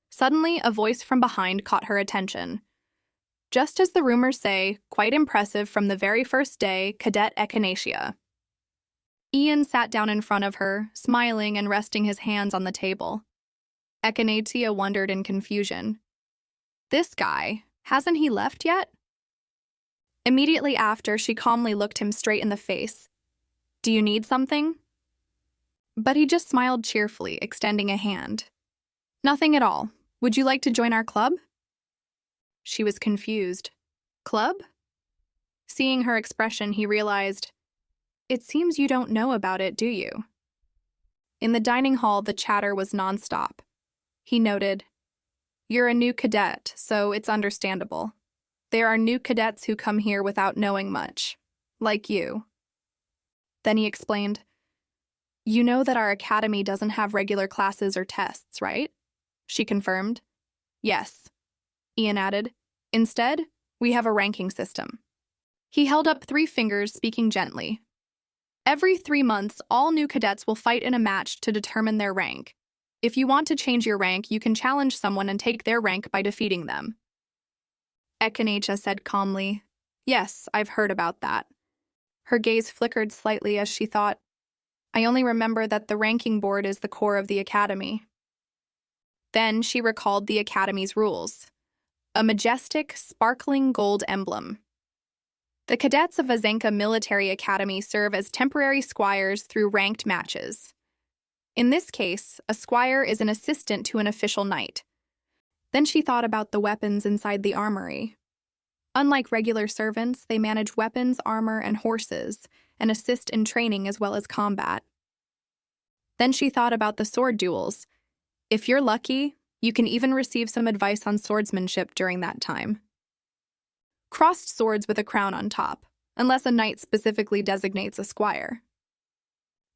Speaker 1: Suddenly, a voice from behind caught her attention. Just as the rumors say, quite impressive from the very first day, Cadet Echania. Ian sat down in front of her, smiling and resting his hands on the table. Echania wondered in confusion. This guy, hasn't he left yet? Immediately after, she calmly looked him straight in the face. Do you need something? But he just smiled cheerfully, extending a hand. Nothing at all. Would you like to join our club? She was confused. Club? Seeing her expression, he realized, It seems you don't know about it, do you? In the dining hall, the chatter was nonstop. He noted, You're a new cadet, so it's understandable. There are new cadets who come here without knowing much, like you. Then he explained, You know that our academy doesn't have regular classes or tests, right? She confirmed. Yes. Ian added, Instead, we have a ranking system. He held up 3 fingers, speaking gently. Every 3 months, all new cadets will fight in a match to determine their rank. If you want to change your rank, you can challenge someone and take their rank by defeating them. Echania said calmly, Yes, I've heard about that. Her gaze flickered slightly as she thought, I only remember that the ranking board is the core of the academy. Then she recalled the academy's rules. A majestic, sparkling gold emblem. The cadets of Azena Military Academy serve as temporary squires through ranked matches. In this case, a squire is an assistant to an official knight. Then she thought about the weapons inside the armory. Unlike regular servants, they manage weapons, armor, and horses, and assist in training as well as combat. Then she thought about the sword duels. If you're lucky, you can even receive some advice on swordsmanship during that time. Crossed swords with a crown on top, unless a knight specifically designates a squire.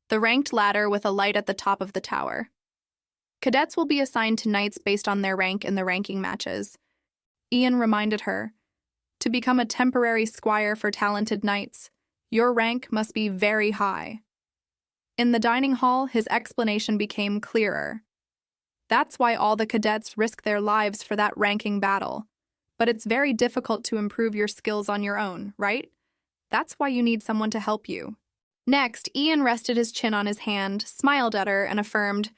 Speaker 1: The ranked ladder with a light at the top of the tower. Cadets will be assigned to knights based on their rank in the ranking matches. Ian reminded her, to become a temporary squire for talented knights, your rank must be very high. In the dining hall, his explanation became clearer. That's why all the cadets risk their lives for that ranking battle. But it's very difficult to improve your skills on your own, right? That's why you need someone to help you. Next, Ian rested his chin on his hand, smiled at her, and affirmed,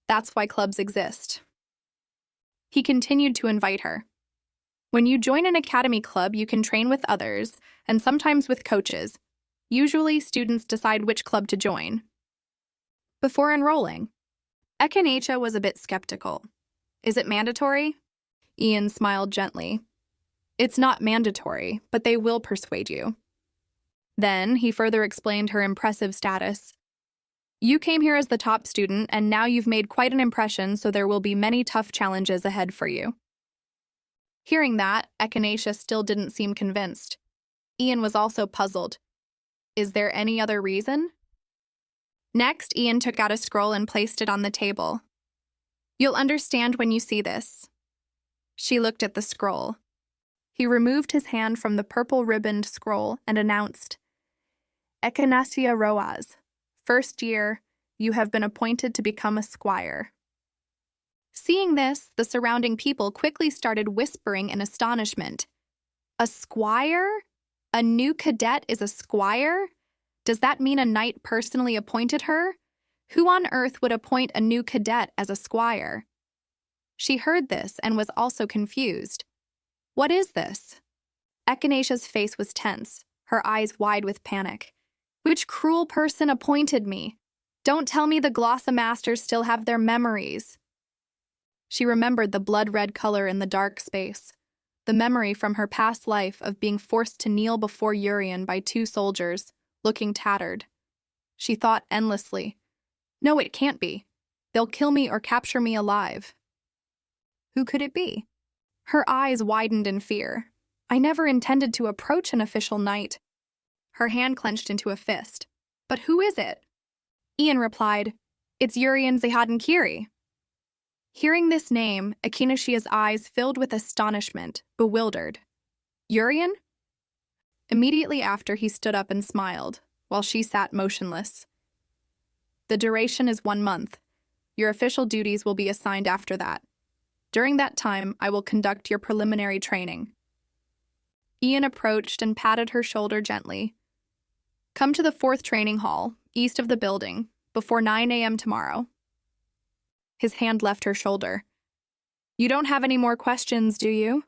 Speaker 1: "That's why clubs exist." He continued to invite her. When you join an academy club, you can train with others, and sometimes with coaches. Usually, students decide which club to join. Before enrolling, Echania was a bit skeptical. "Is it mandatory?" Ian smiled gently. "It's not mandatory, but they will persuade you." Then he further explained her impressive status. "You came here as the top student, and now you've made quite an impression, so there will be many tough challenges ahead for you." Hearing that, Echania still didn't seem convinced. Ian was also puzzled. Is there any other reason? Next, Ian took out a scroll and placed it on the table. "You'll understand when you see this." She looked at the scroll. He removed his hand from the purple-ribboned scroll and announced, "Echania Roaz, first year, you have been appointed to become a squire." Seeing this, the surrounding people quickly started whispering in astonishment. "A squire? A new cadet is a squire? Does that mean a knight personally appointed her? Who on earth would appoint a new cadet as a squire?" She heard this and was also confused. "What is this?" Echania's face was tense, her eyes wide with panic. "Which cruel person appointed me? Don't tell me the glossa masters still have their memories." She remembered the blood-red color in the dark space, the memory from her past life of being forced to kneel before Yurion by 2 soldiers, looking tattered. She thought endlessly, "No, it can't be. They'll kill me or capture me alive." Who could it be? Her eyes widened in fear. "I never intended to approach an official knight." Her hand clenched into a fist. "But who is it?" Ian replied, "It's Yurion Zehadenkiri." Hearing this name, Echania's eyes filled with astonishment, bewildered. "Yurion?" Immediately after, he stood up and smiled, while she sat motionless. "The duration is 1 month. Your official duties will be assigned after that. During that time, I will conduct your preliminary training." Ian approached and patted her shoulder gently. "Come to the 4th training hall, east of the building, before 9 a.m. tomorrow." His hand left her shoulder. "You don't have any more questions, do you?"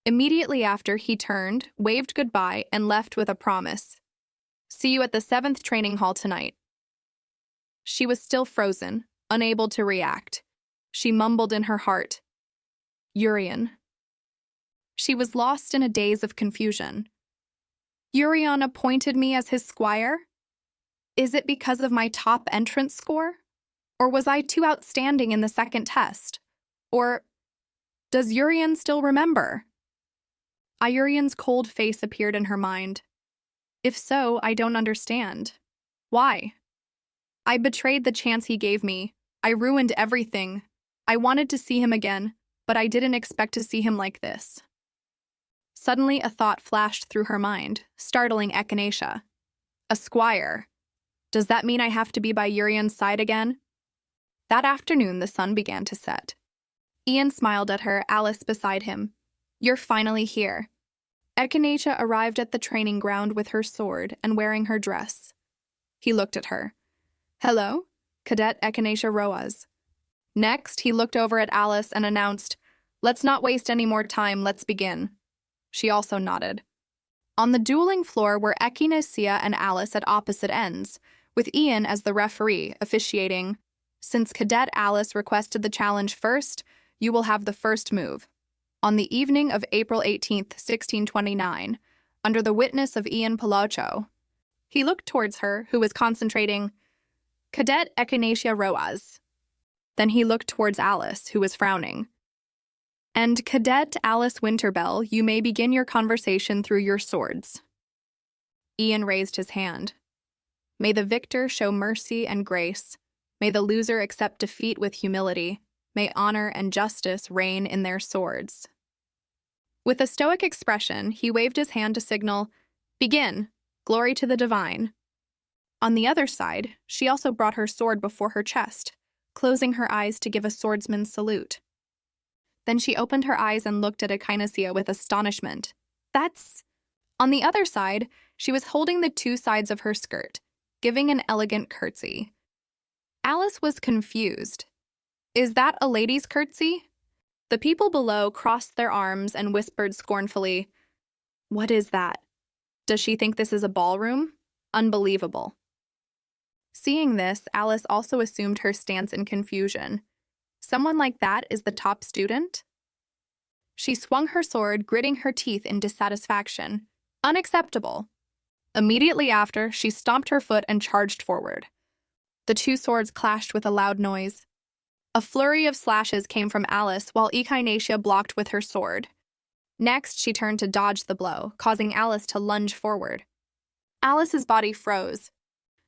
Speaker 1: Immediately after, he turned, waved goodbye, and left with a promise. "See you at the 7th training hall tonight." She was still frozen, unable to react. She mumbled in her heart, "Yurion." She was lost in a daze of confusion. Yurion appointed me as his squire? Is it because of my top entrance score? Or was I too outstanding in the 2nd test? Or does Yurion still remember? Yurion's cold face appeared in her mind. If so, I don't understand. Why? I betrayed the chance he gave me. I ruined everything. I wanted to see him again, but I didn't expect to see him like this. Suddenly, a thought flashed through her mind, startling Echania. A squire. Does that mean I have to be by Yurion's side again? That afternoon, the sun began to set. Ian smiled at her, Alice beside him. "You're finally here." Echania arrived at the training ground with her sword and wearing her dress. He looked at her. "Hello, Cadet Echania Roaz." Next, he looked over at Alice and announced, "Let's not waste any more time, let's begin." She also nodded. On the dueling floor were Echania and Alice at opposite ends, with Ian as the referee, officiating. "Since Cadet Alice requested the challenge first, you will have the first move." On the evening of April 18th, 1629, under the witness of Ian Palocho, he looked towards her, who was concentrating, "Cadet Echania Roaz." Then he looked towards Alice, who was frowning. "And Cadet Alice Winterbell, you may begin your conversation through your swords." Ian raised his hand. "May the victor show mercy and grace. May the loser accept defeat with humility. May honor and justice reign in their swords." With a stoic expression, he waved his hand to signal, "Begin! Glory to the divine." On the other side, she also brought her sword before her chest, closing her eyes to give a swordsman's salute. Then she opened her eyes and looked at Echania with astonishment. That's... On the other side, she was holding the two sides of her skirt, giving an elegant curtsy. Alice was confused. Is that a lady's curtsy? The people below crossed their arms and whispered scornfully, "What is that? Does she think this is a ballroom? Unbelievable." Seeing this, Alice also assumed her stance in confusion. Someone like that is the top student? She swung her sword, gritting her teeth in dissatisfaction. Unacceptable. Immediately after, she stomped her foot and charged forward. The two swords clashed with a loud noise. A flurry of slashes came from Alice while Echania blocked with her sword. Next, she turned to dodge the blow, causing Alice to lunge forward. Alice's body froze.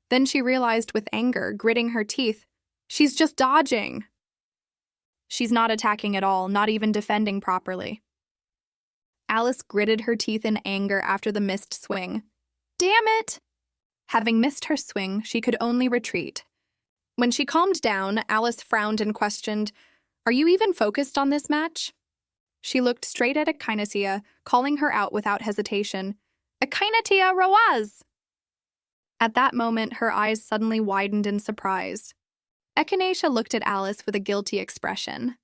Speaker 1: Then she realized with anger, gritting her teeth, she's just dodging. She's not attacking at all, not even defending properly. Alice gritted her teeth in anger after the missed swing. Damn it! Having missed her swing, she could only retreat. When she calmed down, Alice frowned and questioned, "Are you even focused on this match?" She looked straight at Echania, calling her out without hesitation. "Echania Rawaz!" At that moment, her eyes suddenly widened in surprise. Echania looked at Alice with a guilty expression.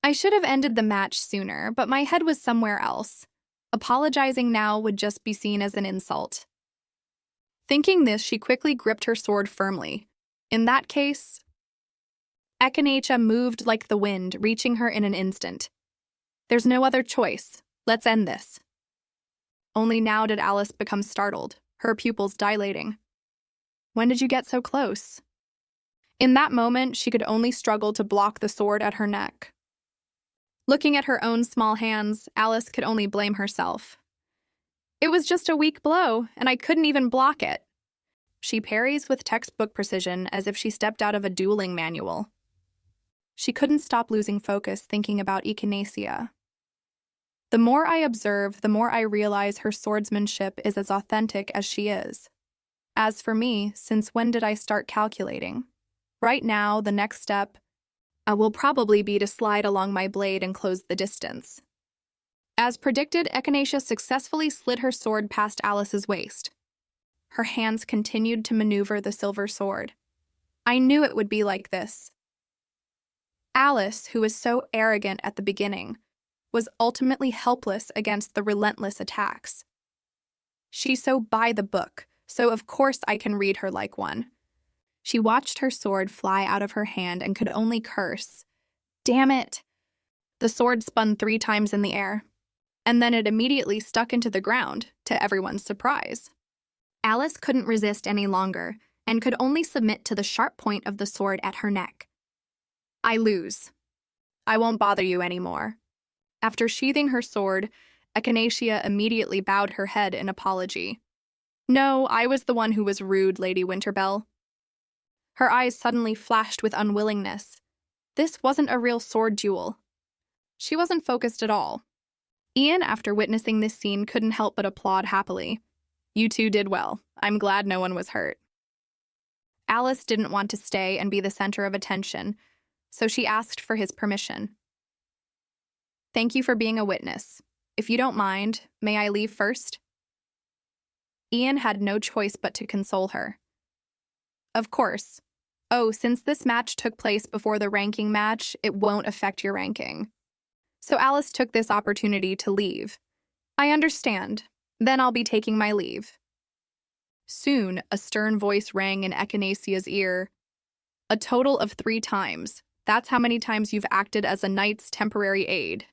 Speaker 1: "I should have ended the match sooner, but my head was somewhere else. Apologizing now would just be seen as an insult." Thinking this, she quickly gripped her sword firmly. In that case, Echania moved like the wind, reaching her in an instant. "There's no other choice. Let's end this." Only now did Alice become startled, her pupils dilating. "When did you get so close?" In that moment, she could only struggle to block the sword at her neck. Looking at her own small hands, Alice could only blame herself. "It was just a weak blow, and I couldn't even block it." She parries with textbook precision as if she stepped out of a dueling manual. She couldn't stop losing focus thinking about Echania. The more I observe, the more I realize her swordsmanship is as authentic as she is. As for me, since when did I start calculating? Right now, the next step will probably be to slide along my blade and close the distance. As predicted, Echania successfully slid her sword past Alice's waist. Her hands continued to maneuver the silver sword. I knew it would be like this. Alice, who was so arrogant at the beginning, was ultimately helpless against the relentless attacks. She's so by the book, so of course I can read her like one. She watched her sword fly out of her hand and could only curse. Damn it! The sword spun 3 times in the air, and then it immediately stuck into the ground, to everyone's surprise. Alice couldn't resist any longer, and could only submit to the sharp point of the sword at her neck. "I lose. I won't bother you anymore." After sheathing her sword, Echania immediately bowed her head in apology. "No, I was the one who was rude, Lady Winterbell." Her eyes suddenly flashed with unwillingness. This wasn't a real sword duel. She wasn't focused at all. Ian, after witnessing this scene, couldn't help but applaud happily. "You two did well. I'm glad no one was hurt." Alice didn't want to stay and be the center of attention, so she asked for his permission. "Thank you for being a witness. If you don't mind, may I leave first?" Ian had no choice but to console her. "Of course. Oh, since this match took place before the ranking match, it won't affect your ranking." So Alice took this opportunity to leave. "I understand. Then I'll be taking my leave." Soon, a stern voice rang in Echania's ear. "A total of 3 times. That's how many times you've acted as a knight's temporary aide."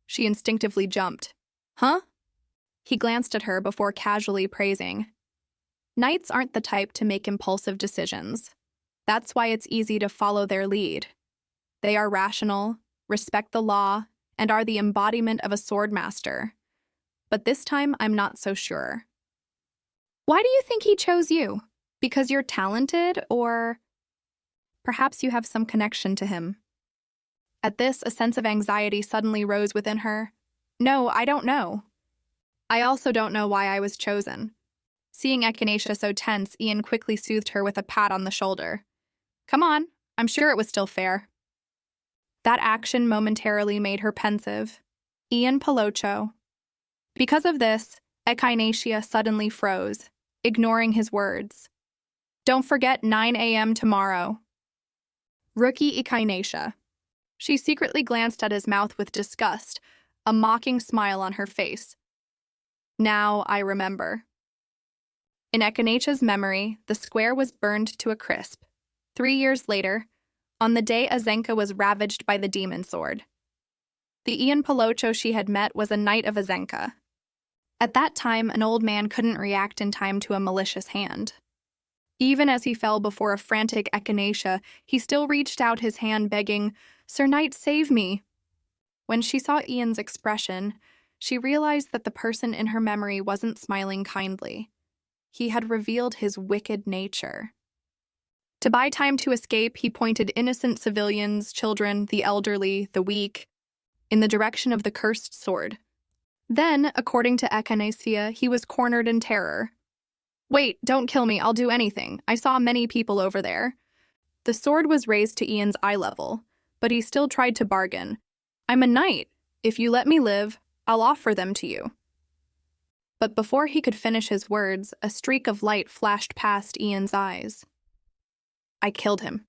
Speaker 1: She instinctively jumped. "Huh?" He glanced at her before casually praising. "Knights aren't the type to make impulsive decisions. That's why it's easy to follow their lead. They are rational, respect the law, and are the embodiment of a sword master. But this time, I'm not so sure." "Why do you think he chose you? Because you're talented, or perhaps you have some connection to him?" At this, a sense of anxiety suddenly rose within her. "No, I don't know. I also don't know why I was chosen. Seeing Echania so tense, Ian quickly soothed her with a pat on the shoulder. Come on, I'm sure it was still fair. That action momentarily made her pensive. Ian Palocho. Because of this, Echania suddenly froze, ignoring his words. Don't forget 9 a.m. tomorrow. Rookie Echania. She secretly glanced at his mouth with disgust, a mocking smile on her face. Now I remember. In Echania's memory, the square was burned to a crisp. 3 years later, on the day Azena was ravaged by the demon sword. The Ian Palocho she had met was a knight of Azena. At that time, an old man couldn't react in time to a malicious hand. Even as he fell before a frantic Echania, he still reached out his hand begging, "Sir Knight, save me." When she saw Ian's expression, she realized that the person in her memory wasn't smiling kindly. He had revealed his wicked nature. To buy time to escape, he pointed innocent civilians, children, the elderly, the weak, in the direction of the cursed sword. Then, according to Echania, he was cornered in terror. Wait, don't kill me, I'll do anything. I saw many people over there. The sword was raised to Ian's eye level, but he still tried to bargain. I'm a knight. If you let me live, I'll offer them to you. But before he could finish his words, a streak of light flashed past Ian's eyes. I killed him.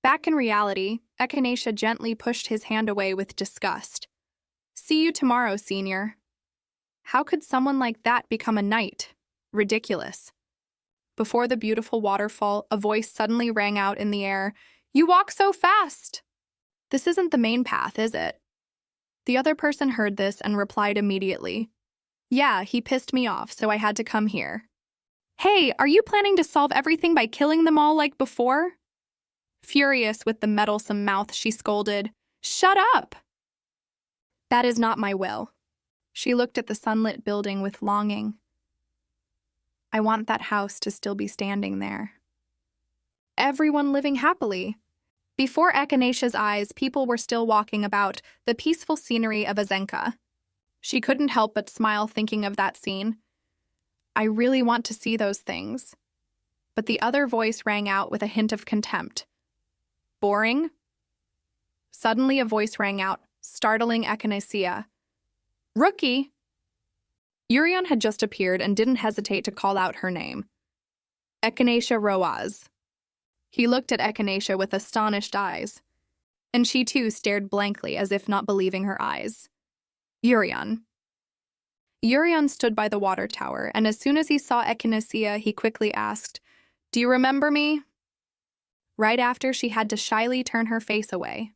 Speaker 1: Back in reality, Echania gently pushed his hand away with disgust. See you tomorrow, senior. How could someone like that become a knight? Ridiculous. Before the beautiful waterfall, a voice suddenly rang out in the air. You walk so fast! This isn't the main path, is it? The other person heard this and replied immediately. Yeah, he pissed me off, so I had to come here. Hey, are you planning to solve everything by killing them all like before? Furious with the meddlesome mouth, she scolded, Shut up! That is not my will. She looked at the sunlit building with longing. I want that house to still be standing there. Everyone living happily. Before Echania's eyes, people were still walking about the peaceful scenery of Azena. She couldn't help but smile thinking of that scene. I really want to see those things. But the other voice rang out with a hint of contempt. Boring? Suddenly a voice rang out, startling Echania. Rookie! Yurion had just appeared and didn't hesitate to call out her name. Echania Roaz. He looked at Echania with astonished eyes, and she too stared blankly as if not believing her eyes. Yurion. Yurion stood by the water tower, and as soon as he saw Echania, he quickly asked, Do you remember me? Right after, she had to shyly turn her face away.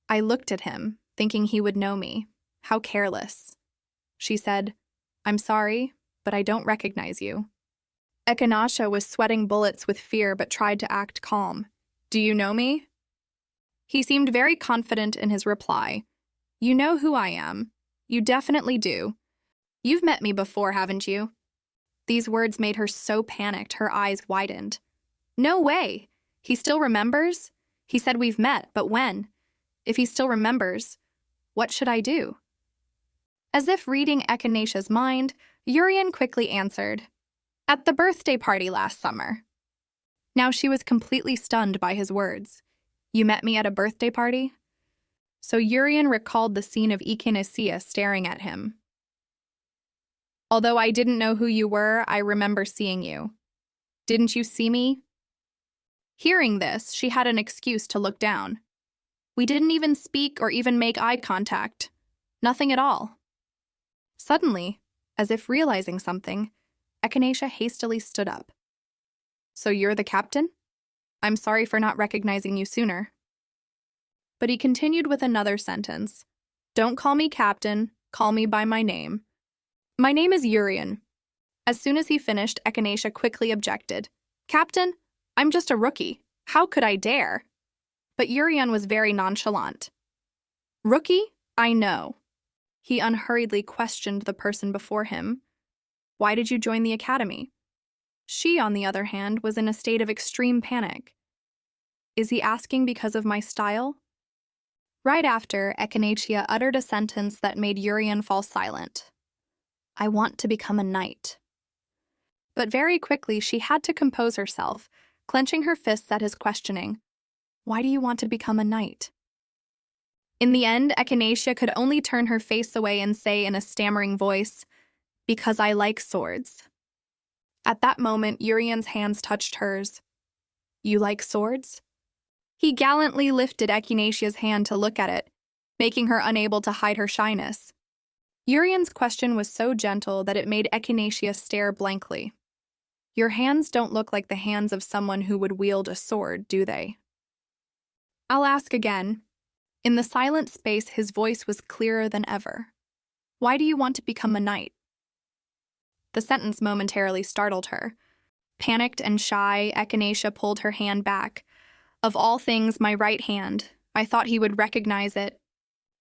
Speaker 1: I looked at him, thinking he would know me. How careless. She said, I'm sorry, but I don't recognize you. Echania was sweating bullets with fear but tried to act calm. Do you know me? He seemed very confident in his reply. You know who I am. You definitely do. You've met me before, haven't you? These words made her so panicked her eyes widened. No way! He still remembers? He said we've met, but when? If he still remembers, what should I do? As if reading Echania's mind, Yurion quickly answered, At the birthday party last summer. Now she was completely stunned by his words. You met me at a birthday party? So Yurion recalled the scene of Echania staring at him. Although I didn't know who you were, I remember seeing you. Didn't you see me? Hearing this, she had an excuse to look down. We didn't even speak or even make eye contact. Nothing at all. Suddenly, as if realizing something, Echania hastily stood up. So you're the captain? I'm sorry for not recognizing you sooner. But he continued with another sentence. Don't call me captain, call me by my name. My name is Yurion. As soon as he finished, Echania quickly objected. Captain, I'm just a rookie. How could I dare? But Yurion was very nonchalant. Rookie? I know. He unhurriedly questioned the person before him. Why did you join the academy? She, on the other hand, was in a state of extreme panic. Is he asking because of my style? Right after, Echania uttered a sentence that made Yurion fall silent. I want to become a knight. But very quickly she had to compose herself, clenching her fists at his questioning. Why do you want to become a knight? In the end, Echania could only turn her face away and say in a stammering voice, because I like swords. At that moment, Yurion's hands touched hers. You like swords? He gallantly lifted Echinaceia's hand to look at it, making her unable to hide her shyness. Yurion's question was so gentle that it made Echinacia stare blankly. Your hands don't look like the hands of someone who would wield a sword, do they? I'll ask again. In the silent space, his voice was clearer than ever. Why do you want to become a knight? The sentence momentarily startled her. Panicked and shy, Echinacia pulled her hand back. Of all things, my right hand. I thought he would recognize it.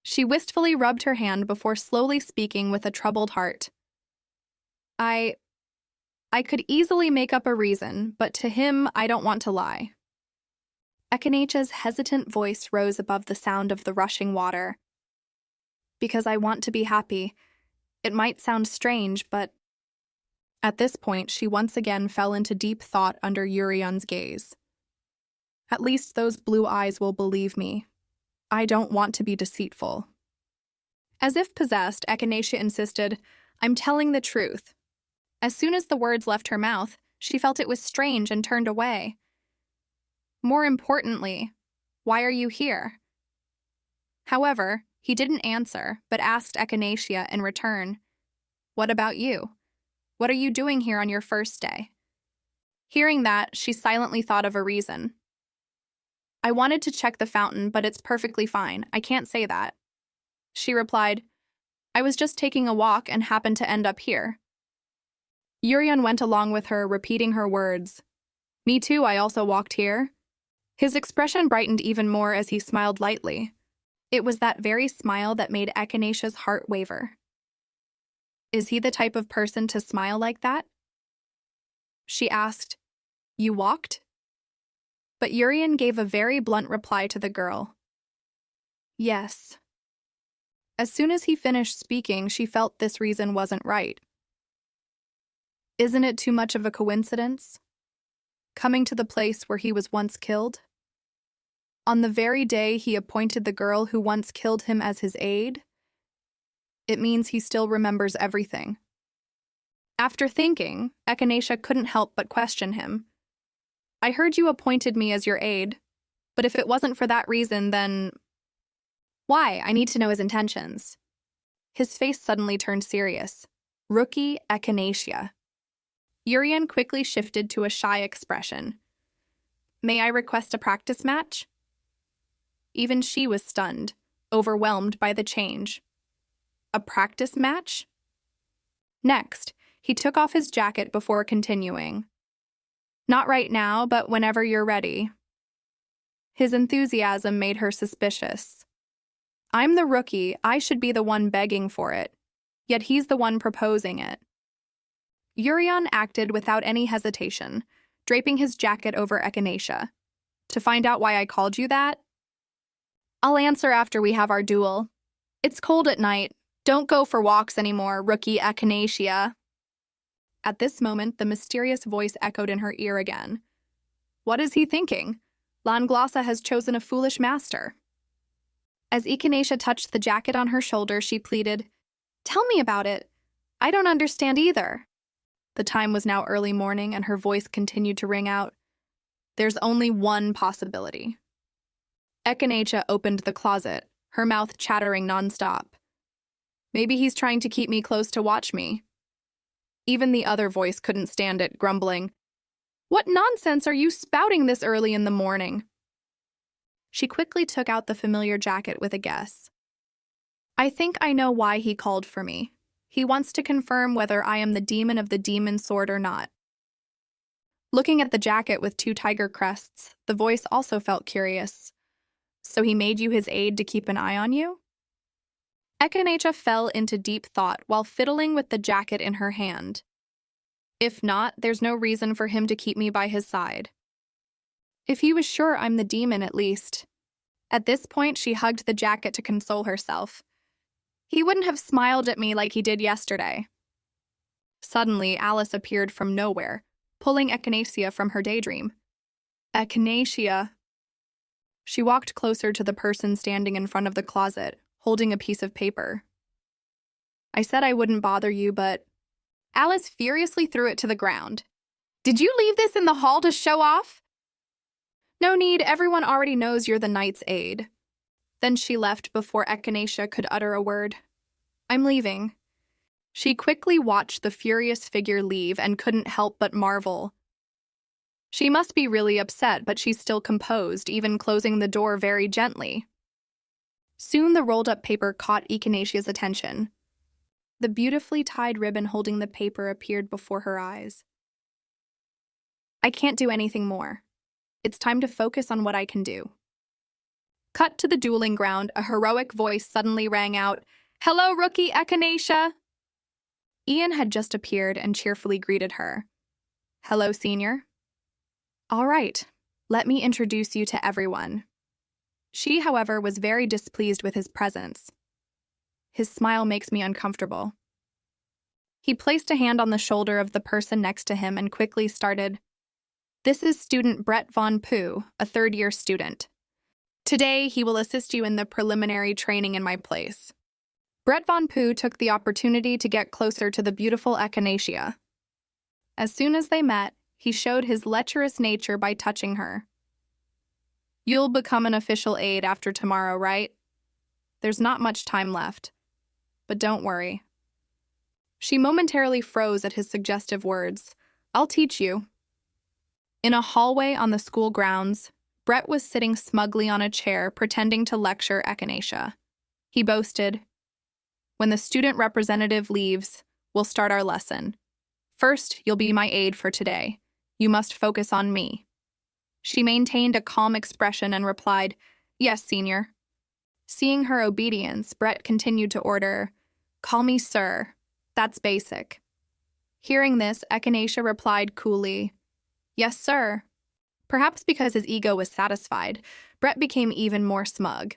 Speaker 1: She wistfully rubbed her hand before slowly speaking with a troubled heart. I could easily make up a reason, but to him, I don't want to lie. Echinacia's hesitant voice rose above the sound of the rushing water. Because I want to be happy. It might sound strange, but... At this point, she once again fell into deep thought under Yurion's gaze. At least those blue eyes will believe me. I don't want to be deceitful. As if possessed, Echinacia insisted, I'm telling the truth. As soon as the words left her mouth, she felt it was strange and turned away. More importantly, why are you here? However, he didn't answer, but asked Echinacia in return, what about you? What are you doing here on your first day? Hearing that, she silently thought of a reason. I wanted to check the fountain, but it's perfectly fine. I can't say that. She replied, I was just taking a walk and happened to end up here. Yurion went along with her, repeating her words. Me too, I also walked here. His expression brightened even more as he smiled lightly. It was that very smile that made Echinacia's heart waver. Is he the type of person to smile like that? She asked, You walked? But Yurion gave a very blunt reply to the girl. Yes. As soon as he finished speaking, she felt this reason wasn't right. Isn't it too much of a coincidence? Coming to the place where he was once killed? On the very day he appointed the girl who once killed him as his aide? It means he still remembers everything. After thinking, Echinacia couldn't help but question him. I heard you appointed me as your aide, but if it wasn't for that reason, then... Why? I need to know his intentions. His face suddenly turned serious. Rookie Echinacia. Yurion quickly shifted to a shy expression. May I request a practice match? Even she was stunned, overwhelmed by the change. A practice match? Next, he took off his jacket before continuing. Not right now, but whenever you're ready. His enthusiasm made her suspicious. I'm the rookie, I should be the one begging for it, yet he's the one proposing it. Yurion acted without any hesitation, draping his jacket over Echinacia. To find out why I called you that? I'll answer after we have our duel. It's cold at night. Don't go for walks anymore, rookie Echinacia. At this moment, the mysterious voice echoed in her ear again. What is he thinking? Glossa has chosen a foolish master. As Echinacia touched the jacket on her shoulder, she pleaded, Tell me about it. I don't understand either. The time was now early morning, and her voice continued to ring out. There's only one possibility. Echinacia opened the closet, her mouth chattering nonstop. Maybe he's trying to keep me close to watch me. Even the other voice couldn't stand it, grumbling, What nonsense are you spouting this early in the morning? She quickly took out the familiar jacket with a guess. I think I know why he called for me. He wants to confirm whether I am the demon of the demon sword or not. Looking at the jacket with 2 tiger crests, the voice also felt curious. So he made you his aide to keep an eye on you? Echinacia fell into deep thought while fiddling with the jacket in her hand. If not, there's no reason for him to keep me by his side. If he was sure I'm the demon, at least. At this point, she hugged the jacket to console herself. He wouldn't have smiled at me like he did yesterday. Suddenly, Alice appeared from nowhere, pulling Echania from her daydream. Echania. She walked closer to the person standing in front of the closet, holding a piece of paper. I said I wouldn't bother you, but… Alice furiously threw it to the ground. Did you leave this in the hall to show off? No need, everyone already knows you're the knight's aide. Then she left before Echania could utter a word. I'm leaving. She quickly watched the furious figure leave and couldn't help but marvel. She must be really upset, but she's still composed, even closing the door very gently. Soon the rolled-up paper caught Echania's attention. The beautifully tied ribbon holding the paper appeared before her eyes. I can't do anything more. It's time to focus on what I can do. Cut to the dueling ground, a heroic voice suddenly rang out, Hello, rookie Echania! Ian had just appeared and cheerfully greeted her. Hello, senior. All right, let me introduce you to everyone. She, however, was very displeased with his presence. His smile makes me uncomfortable. He placed a hand on the shoulder of the person next to him and quickly started, This is student Brett Von Pooh, a third-year student. Today, he will assist you in the preliminary training in my place. Brett Von Pooh took the opportunity to get closer to the beautiful Echania. As soon as they met, he showed his lecherous nature by touching her. You'll become an official aide after tomorrow, right? There's not much time left. But don't worry. She momentarily froze at his suggestive words. I'll teach you. In a hallway on the school grounds, Brett was sitting smugly on a chair, pretending to lecture Echania. He boasted, When the student representative leaves, we'll start our lesson. First, you'll be my aide for today. You must focus on me. She maintained a calm expression and replied, Yes, senior. Seeing her obedience, Brett continued to order, Call me sir. That's basic. Hearing this, Echania replied coolly, Yes, sir. Perhaps because his ego was satisfied, Brett became even more smug.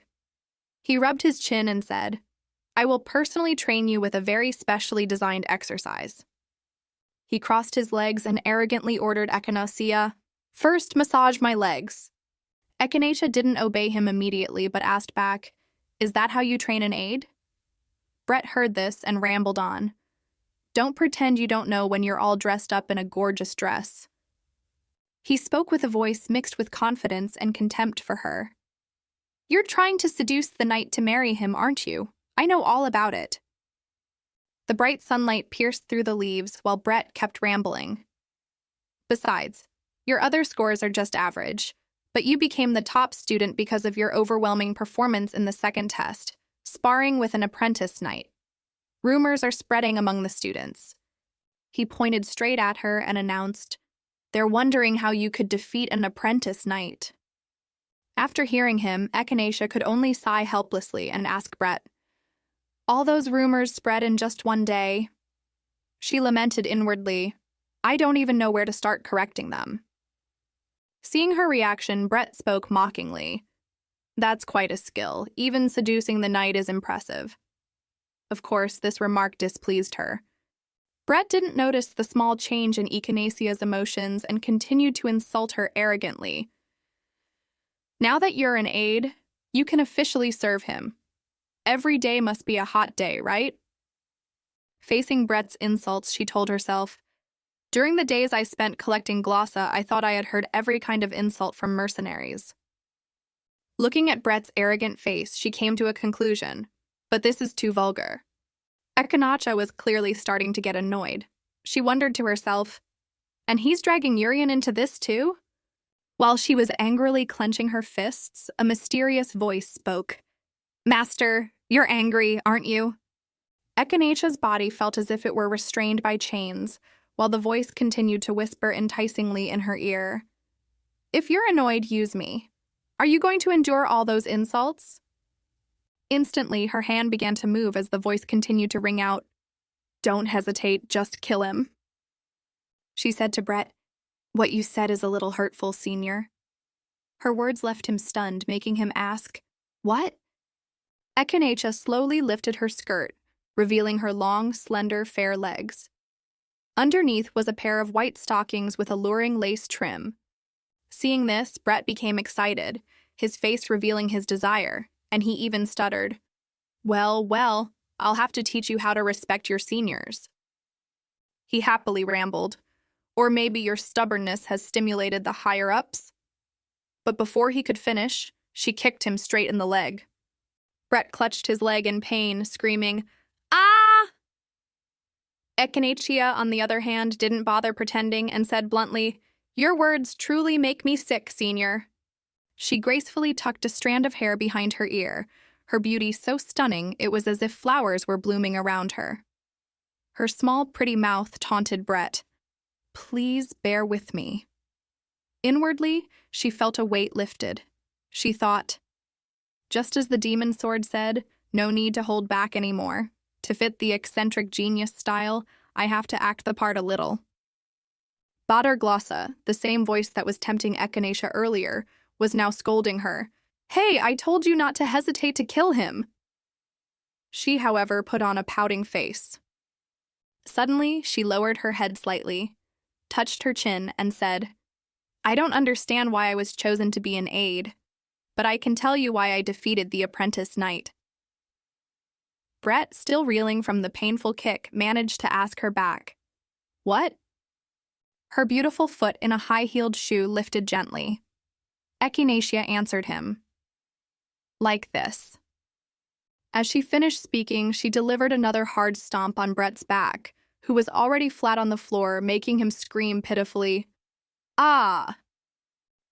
Speaker 1: He rubbed his chin and said, I will personally train you with a very specially designed exercise. He crossed his legs and arrogantly ordered Echania, First, massage my legs. Echania didn't obey him immediately, but asked back, Is that how you train an aide? Brett heard this and rambled on. Don't pretend you don't know when you're all dressed up in a gorgeous dress. He spoke with a voice mixed with confidence and contempt for her. You're trying to seduce the knight to marry him, aren't you? I know all about it. The bright sunlight pierced through the leaves while Brett kept rambling. Besides, your other scores are just average, but you became the top student because of your overwhelming performance in the second test, sparring with an apprentice knight. Rumors are spreading among the students. He pointed straight at her and announced, They're wondering how you could defeat an apprentice knight. After hearing him, Echania could only sigh helplessly and ask Brett, All those rumors spread in just one day. She lamented inwardly, I don't even know where to start correcting them. Seeing her reaction, Brett spoke mockingly. That's quite a skill. Even seducing the knight is impressive. Of course, this remark displeased her. Brett didn't notice the small change in Echania's emotions and continued to insult her arrogantly. Now that you're an aide, you can officially serve him. Every day must be a hot day, right? Facing Brett's insults, she told herself, During the days I spent collecting glossa, I thought I had heard every kind of insult from mercenaries. Looking at Brett's arrogant face, she came to a conclusion, but this is too vulgar. Echania was clearly starting to get annoyed. She wondered to herself, and he's dragging Yurion into this too? While she was angrily clenching her fists, a mysterious voice spoke. Master, you're angry, aren't you? Echania's body felt as if it were restrained by chains, while the voice continued to whisper enticingly in her ear. If you're annoyed, use me. Are you going to endure all those insults? Instantly, her hand began to move as the voice continued to ring out, Don't hesitate, just kill him. She said to Brett, What you said is a little hurtful, senior. Her words left him stunned, making him ask, What? Echania slowly lifted her skirt, revealing her long, slender, fair legs. Underneath was a pair of white stockings with alluring lace trim. Seeing this, Brett became excited, his face revealing his desire, and he even stuttered, "Well, well, I'll have to teach you how to respect your seniors." He happily rambled, "Or maybe your stubbornness has stimulated the higher-ups?" But before he could finish, she kicked him straight in the leg. Brett clutched his leg in pain, screaming, "Ah!" Echania, on the other hand, didn't bother pretending and said bluntly, "Your words truly make me sick, senior." She gracefully tucked a strand of hair behind her ear, her beauty so stunning it was as if flowers were blooming around her. Her small, pretty mouth taunted Brett. "Please bear with me." Inwardly, she felt a weight lifted. She thought, just as the demon sword said, no need to hold back anymore. To fit the eccentric genius style, I have to act the part a little. Glossa, the same voice that was tempting Echania earlier, was now scolding her. "Hey, I told you not to hesitate to kill him." She, however, put on a pouting face. Suddenly, she lowered her head slightly, touched her chin, and said, "I don't understand why I was chosen to be an aide, but I can tell you why I defeated the apprentice knight." Brett, still reeling from the painful kick, managed to ask her back, "What?" Her beautiful foot in a high-heeled shoe lifted gently. Echania answered him, "Like this." As she finished speaking, she delivered another hard stomp on Brett's back, who was already flat on the floor, making him scream pitifully, "Ah!"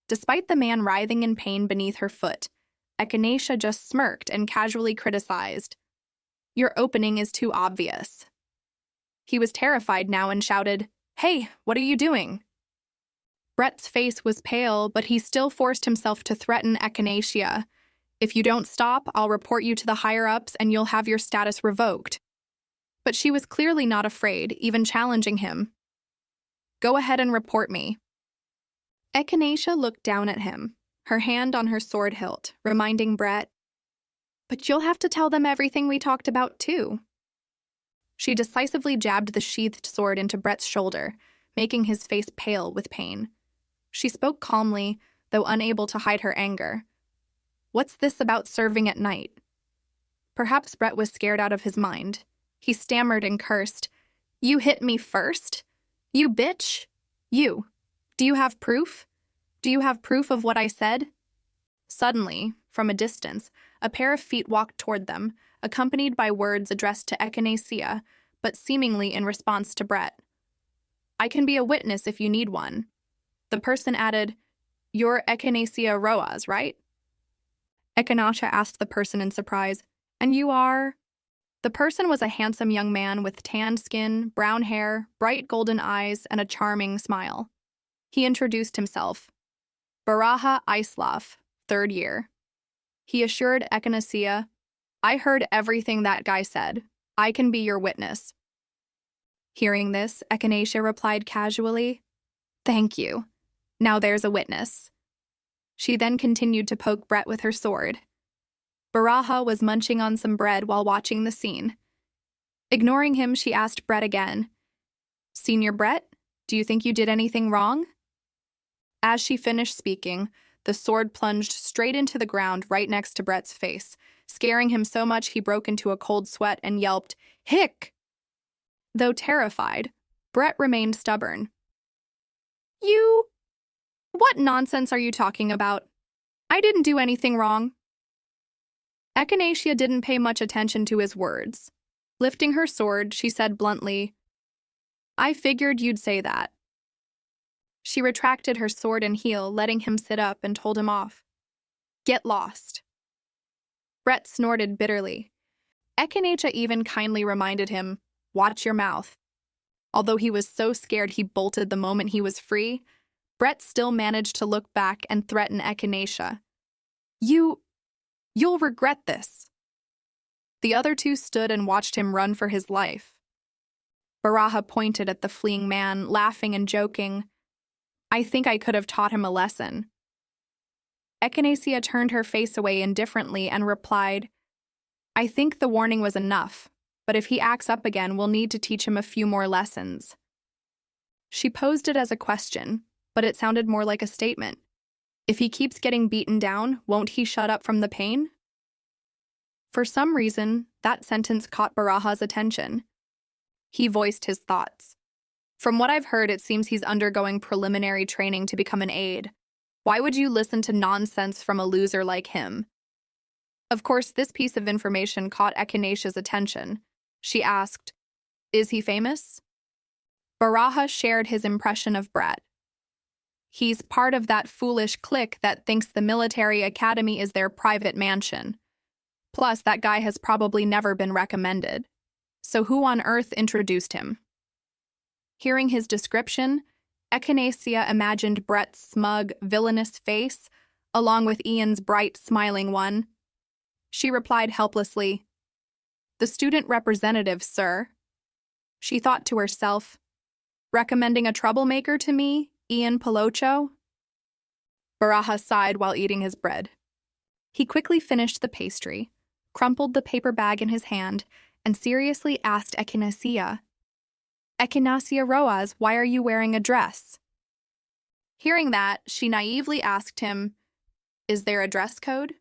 Speaker 1: Despite the man writhing in pain beneath her foot, Echania just smirked and casually criticized, "Your opening is too obvious." He was terrified now and shouted, "Hey, what are you doing?" Brett's face was pale, but he still forced himself to threaten Echania. "If you don't stop, I'll report you to the higher-ups and you'll have your status revoked." But she was clearly not afraid, even challenging him. "Go ahead and report me." Echania looked down at him, her hand on her sword hilt, reminding Brett, "But you'll have to tell them everything we talked about, too." She decisively jabbed the sheathed sword into Brett's shoulder, making his face pale with pain. She spoke calmly, though unable to hide her anger. "What's this about serving at night?" Perhaps Brett was scared out of his mind. He stammered and cursed, "You hit me first? You bitch? You. Do you have proof? Do you have proof of what I said?" Suddenly, from a distance, a pair of feet walked toward them, accompanied by words addressed to Echania, but seemingly in response to Brett. "I can be a witness if you need one." The person added, "You're Echania Roaz, right?" Echania asked the person in surprise, "And you are?" The person was a handsome young man with tanned skin, brown hair, bright golden eyes, and a charming smile. He introduced himself. "Baraha Islaf, 3rd year." He assured Echania, "I heard everything that guy said. I can be your witness." Hearing this, Echania replied casually, "Thank you. Now there's a witness." She then continued to poke Brett with her sword. Baraha was munching on some bread while watching the scene. Ignoring him, she asked Brett again, "Senior Brett, do you think you did anything wrong?" As she finished speaking, the sword plunged straight into the ground right next to Brett's face, scaring him so much he broke into a cold sweat and yelped, "Hick!" Though terrified, Brett remained stubborn. "You? What nonsense are you talking about? I didn't do anything wrong." Echania didn't pay much attention to his words. Lifting her sword, she said bluntly, "I figured you'd say that." She retracted her sword and heel, letting him sit up, and told him off. "Get lost." Brett snorted bitterly. Echania even kindly reminded him, "Watch your mouth." Although he was so scared he bolted the moment he was free, Brett still managed to look back and threaten Echania. You'll regret this." The other two stood and watched him run for his life. Baraha pointed at the fleeing man, laughing and joking, "I think I could have taught him a lesson." Echania turned her face away indifferently and replied, "I think the warning was enough, but if he acts up again, we'll need to teach him a few more lessons." She posed it as a question, but it sounded more like a statement. If he keeps getting beaten down, won't he shut up from the pain? For some reason, that sentence caught Baraha's attention. He voiced his thoughts. From what I've heard, it seems he's undergoing preliminary training to become an aide. Why would you listen to nonsense from a loser like him? Of course, this piece of information caught Echinaceia's attention. She asked, "Is he famous?" Baraha shared his impression of Brett. He's part of that foolish clique that thinks the military academy is their private mansion. Plus, that guy has probably never been recommended. So who on earth introduced him? Hearing his description, Echinaceia imagined Brett's smug, villainous face, along with Ian's bright, smiling one. She replied helplessly, "The student representative, sir." She thought to herself, "Recommending a troublemaker to me, Ian Palocho?" Baraha sighed while eating his bread. He quickly finished the pastry, crumpled the paper bag in his hand, and seriously asked Echinaceia, "Echinaceia Roaz, why are you wearing a dress?" Hearing that, she naively asked him, "Is there a dress code?"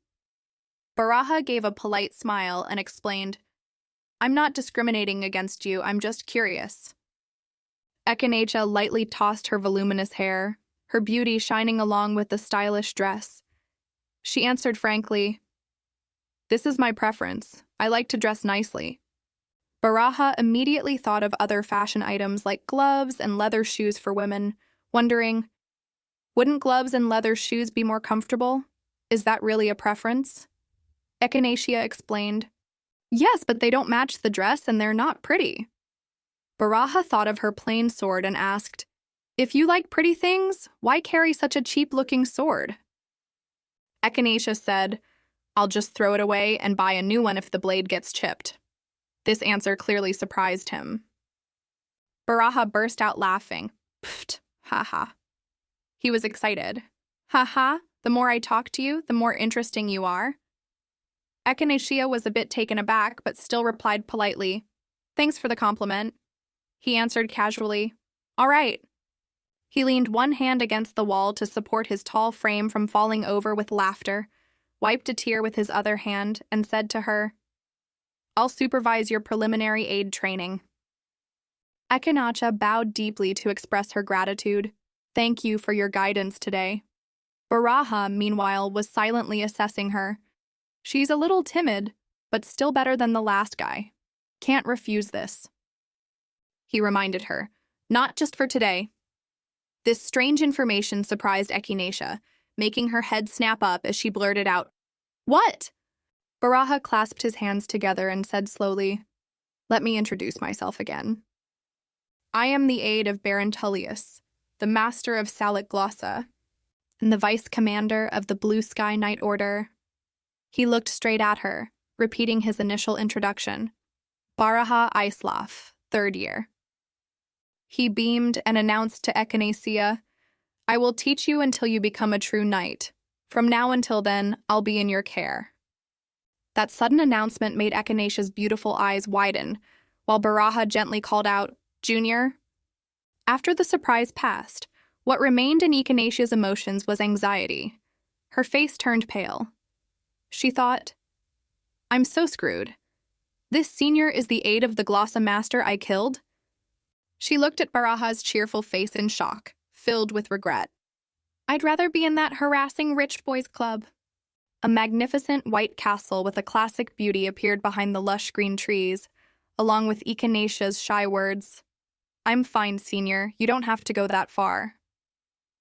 Speaker 1: Baraha gave a polite smile and explained, "I'm not discriminating against you, I'm just curious." Echinaceia lightly tossed her voluminous hair, her beauty shining along with the stylish dress. She answered frankly, "This is my preference. I like to dress nicely." Baraha immediately thought of other fashion items like gloves and leather shoes for women, wondering, wouldn't gloves and leather shoes be more comfortable? Is that really a preference? Echinaceia explained, "Yes, but they don't match the dress and they're not pretty." Baraha thought of her plain sword and asked, "If you like pretty things, why carry such a cheap-looking sword?" Echinaceia said, "I'll just throw it away and buy a new one if the blade gets chipped." This answer clearly surprised him. Baraha burst out laughing. "Pfft, ha-ha." He was excited. "Ha-ha, the more I talk to you, the more interesting you are." Echinaceia was a bit taken aback, but still replied politely, "Thanks for the compliment." He answered casually, "All right." He leaned one hand against the wall to support his tall frame from falling over with laughter, wiped a tear with his other hand, and said to her, "I'll supervise your preliminary aid training." Echinaceia bowed deeply to express her gratitude. "Thank you for your guidance today." Baraha, meanwhile, was silently assessing her. "She's a little timid, but still better than the last guy. Can't refuse this." He reminded her, "Not just for today." This strange information surprised Echinaceia, making her head snap up as she blurted out, "What?" Baraha clasped his hands together and said slowly, "Let me introduce myself again. I am the aide of Baron Tullius, the master of Salic Glossa, and the vice commander of the Blue Sky Night Order." He looked straight at her, repeating his initial introduction, "Baraha Islaf, 3rd year." He beamed and announced to Echinaceia, "I will teach you until you become a true knight. From now until then, I'll be in your care." That sudden announcement made Echinaceia's beautiful eyes widen, while Baraha gently called out, "Junior." After the surprise passed, what remained in Echinaceia's emotions was anxiety. Her face turned pale. She thought, "I'm so screwed. This senior is the aide of the glossa master I killed?" She looked at Baraha's cheerful face in shock, filled with regret. "I'd rather be in that harassing rich boys club." A magnificent white castle with a classic beauty appeared behind the lush green trees, along with Echinaceia's shy words, "I'm fine, senior. You don't have to go that far."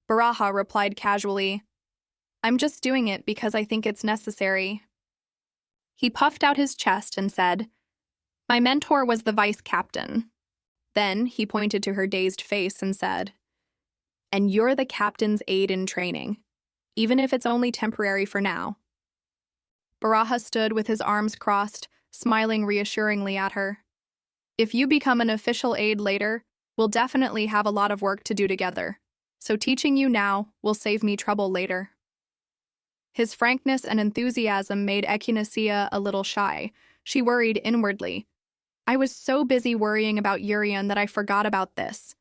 Speaker 1: Baraha replied casually, "I'm just doing it because I think it's necessary." He puffed out his chest and said, "My mentor was the vice captain." Then he pointed to her dazed face and said, "And you're the captain's aide in training, even if it's only temporary for now." Baraha stood with his arms crossed, smiling reassuringly at her. "If you become an official aide later, we'll definitely have a lot of work to do together. So teaching you now will save me trouble later." His frankness and enthusiasm made Echinaceia a little shy. She worried inwardly. "I was so busy worrying about Yurion that I forgot about this."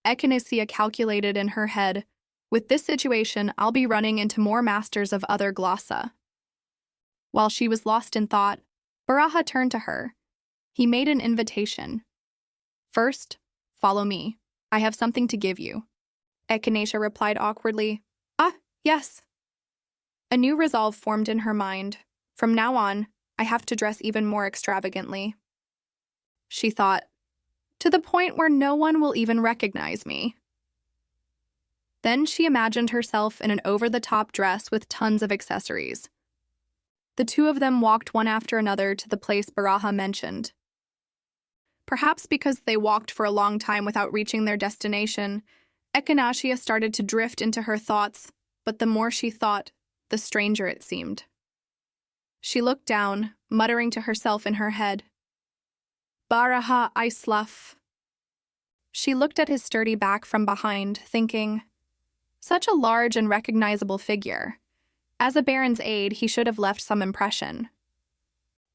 Speaker 1: Echania calculated in her head, with this situation, I'll be running into more masters of other glossa. While she was lost in thought, Baraha turned to her. He made an invitation. First, follow me. I have something to give you. Echania replied awkwardly, yes. A new resolve formed in her mind. From now on, I have to dress even more extravagantly. She thought, to the point where no one will even recognize me. Then she imagined herself in an over-the-top dress with tons of accessories. The two of them walked one after another to the place Baraha mentioned. Perhaps because they walked for a long time without reaching their destination, Echania started to drift into her thoughts, but the more she thought, the stranger it seemed. She looked down, muttering to herself in her head, Baraha Islaf. She looked at his sturdy back from behind, thinking, such a large and recognizable figure. As a baron's aide, he should have left some impression.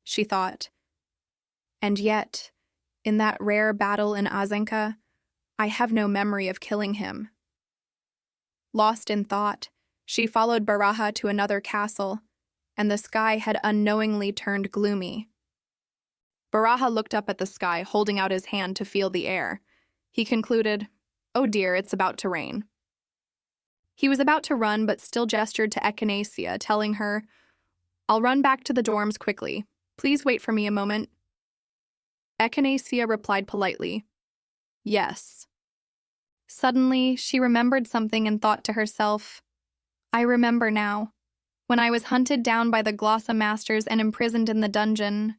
Speaker 1: She thought. And yet, in that rare battle in Azena, I have no memory of killing him. Lost in thought, she followed Baraha to another castle, and the sky had unknowingly turned gloomy. Baraha looked up at the sky, holding out his hand to feel the air. He concluded, oh dear, it's about to rain. He was about to run, but still gestured to Echania, telling her, I'll run back to the dorms quickly. Please wait for me a moment. Echania replied politely, yes. Suddenly, she remembered something and thought to herself, I remember now. When I was hunted down by the glossa masters and imprisoned in the dungeon,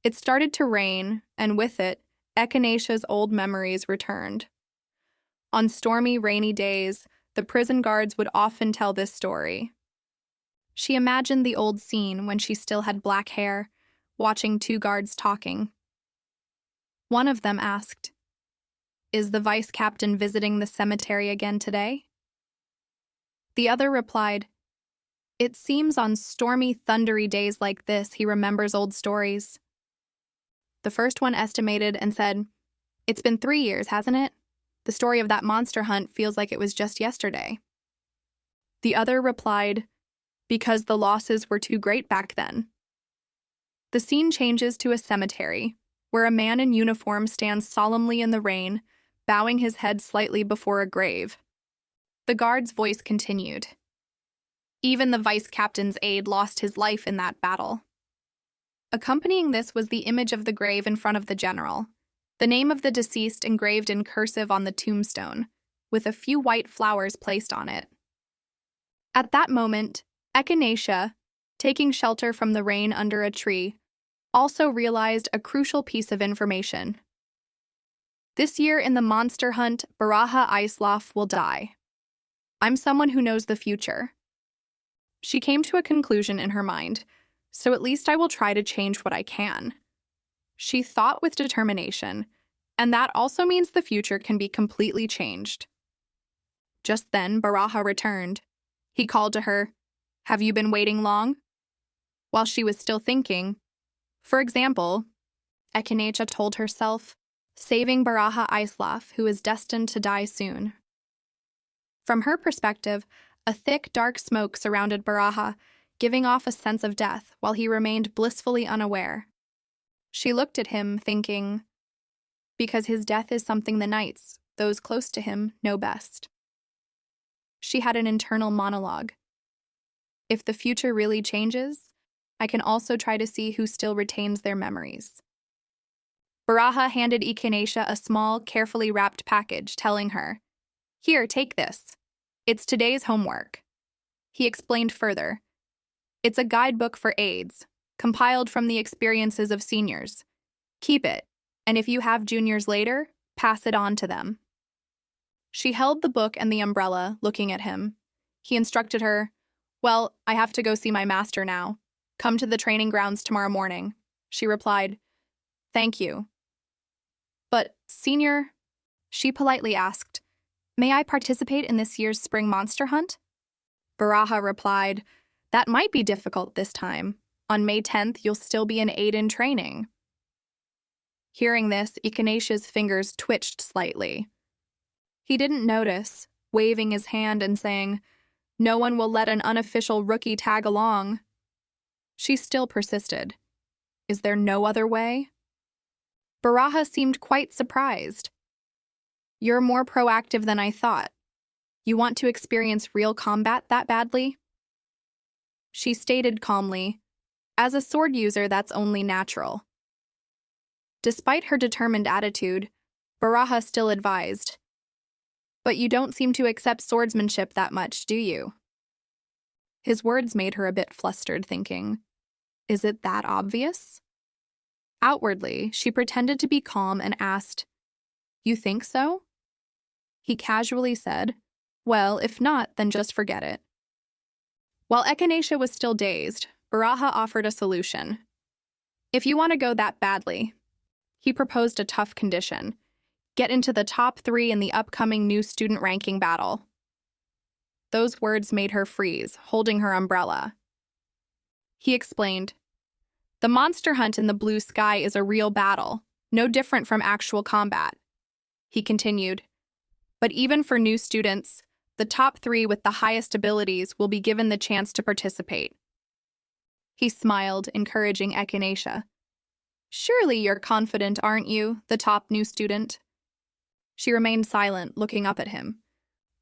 Speaker 1: it started to rain, and with it, Echania's old memories returned. On stormy, rainy days, the prison guards would often tell this story. She imagined the old scene when she still had black hair, watching two guards talking. One of them asked, is the vice captain visiting the cemetery again today? The other replied, it seems on stormy, thundery days like this he remembers old stories. The first one estimated and said, it's been 3 years, hasn't it? The story of that monster hunt feels like it was just yesterday. The other replied, because the losses were too great back then. The scene changes to a cemetery, where a man in uniform stands solemnly in the rain, bowing his head slightly before a grave. The guard's voice continued. Even the vice captain's aide lost his life in that battle. Accompanying this was the image of the grave in front of the general, the name of the deceased engraved in cursive on the tombstone, with a few white flowers placed on it. At that moment, Echania, taking shelter from the rain under a tree, also realized a crucial piece of information. This year in the monster hunt, Baraha Islaf will die. I'm someone who knows the future. She came to a conclusion in her mind, so at least I will try to change what I can. She thought with determination, and that also means the future can be completely changed. Just then, Baraha returned. He called to her, have you been waiting long? While she was still thinking, for example, Echania told herself, saving Baraha Islaf, who is destined to die soon. From her perspective, a thick, dark smoke surrounded Baraha, giving off a sense of death while he remained blissfully unaware. She looked at him, thinking, because his death is something the knights, those close to him, know best. She had an internal monologue. If the future really changes, I can also try to see who still retains their memories. Baraha handed Echania a small, carefully wrapped package, telling her, here, take this. It's today's homework. He explained further. It's a guidebook for aides, compiled from the experiences of seniors. Keep it, and if you have juniors later, pass it on to them. She held the book and the umbrella, looking at him. He instructed her, well, I have to go see my master now. Come to the training grounds tomorrow morning. She replied, thank you. But, senior, she politely asked, may I participate in this year's spring monster hunt? Baraha replied, that might be difficult this time. On May 10th, you'll still be an aide in training. Hearing this, Echania's fingers twitched slightly. He didn't notice, waving his hand and saying, "No one will let an unofficial rookie tag along." She still persisted. "Is there no other way?" Baraha seemed quite surprised. "You're more proactive than I thought. You want to experience real combat that badly?" She stated calmly, "As a sword user, that's only natural." Despite her determined attitude, Baraha still advised, "But you don't seem to accept swordsmanship that much, do you?" His words made her a bit flustered, thinking, "Is it that obvious?" Outwardly, she pretended to be calm and asked, "You think so?" He casually said, "Well, if not, then just forget it." While Echania was still dazed, Baraha offered a solution. "If you want to go that badly," he proposed a tough condition: get into the top 3 in the upcoming new student ranking battle. Those words made her freeze, holding her umbrella. He explained, "The monster hunt in the blue sky is a real battle, no different from actual combat." He continued, "But even for new students, the top 3 with the highest abilities will be given the chance to participate." He smiled, encouraging Echania. "Surely you're confident, aren't you, the top new student?" She remained silent, looking up at him.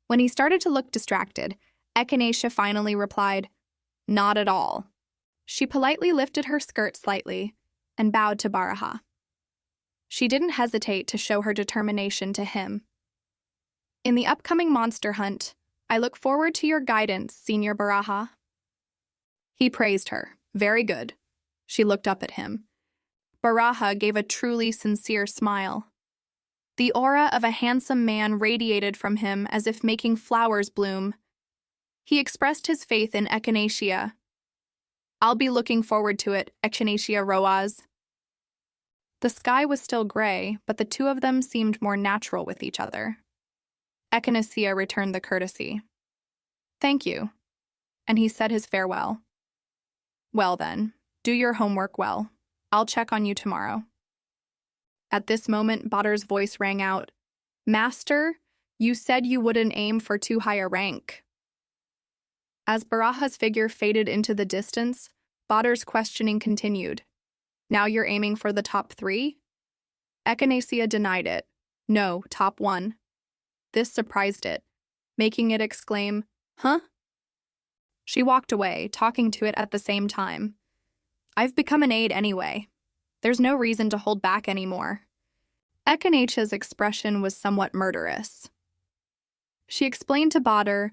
Speaker 1: When he started to look distracted, Echania finally replied, "Not at all." She politely lifted her skirt slightly and bowed to Baraha. She didn't hesitate to show her determination to him. "In the upcoming monster hunt, I look forward to your guidance, Senior Baraha." He praised her. "Very good." She looked up at him. Baraha gave a truly sincere smile. The aura of a handsome man radiated from him as if making flowers bloom. He expressed his faith in Echania. "I'll be looking forward to it, Echania Roaz." The sky was still gray, but the two of them seemed more natural with each other. Echania returned the courtesy. "Thank you," and he said his farewell. "Well then, do your homework well. I'll check on you tomorrow." At this moment, Badar's voice rang out, "Master, you said you wouldn't aim for too high a rank." As Baraha's figure faded into the distance, Badar's questioning continued. "Now you're aiming for the top 3? Echania denied it. "No, top 1. This surprised it, making it exclaim, "Huh?" She walked away, talking to it at the same time. "I've become an aide anyway. There's no reason to hold back anymore." Echania's expression was somewhat murderous. She explained to Badar,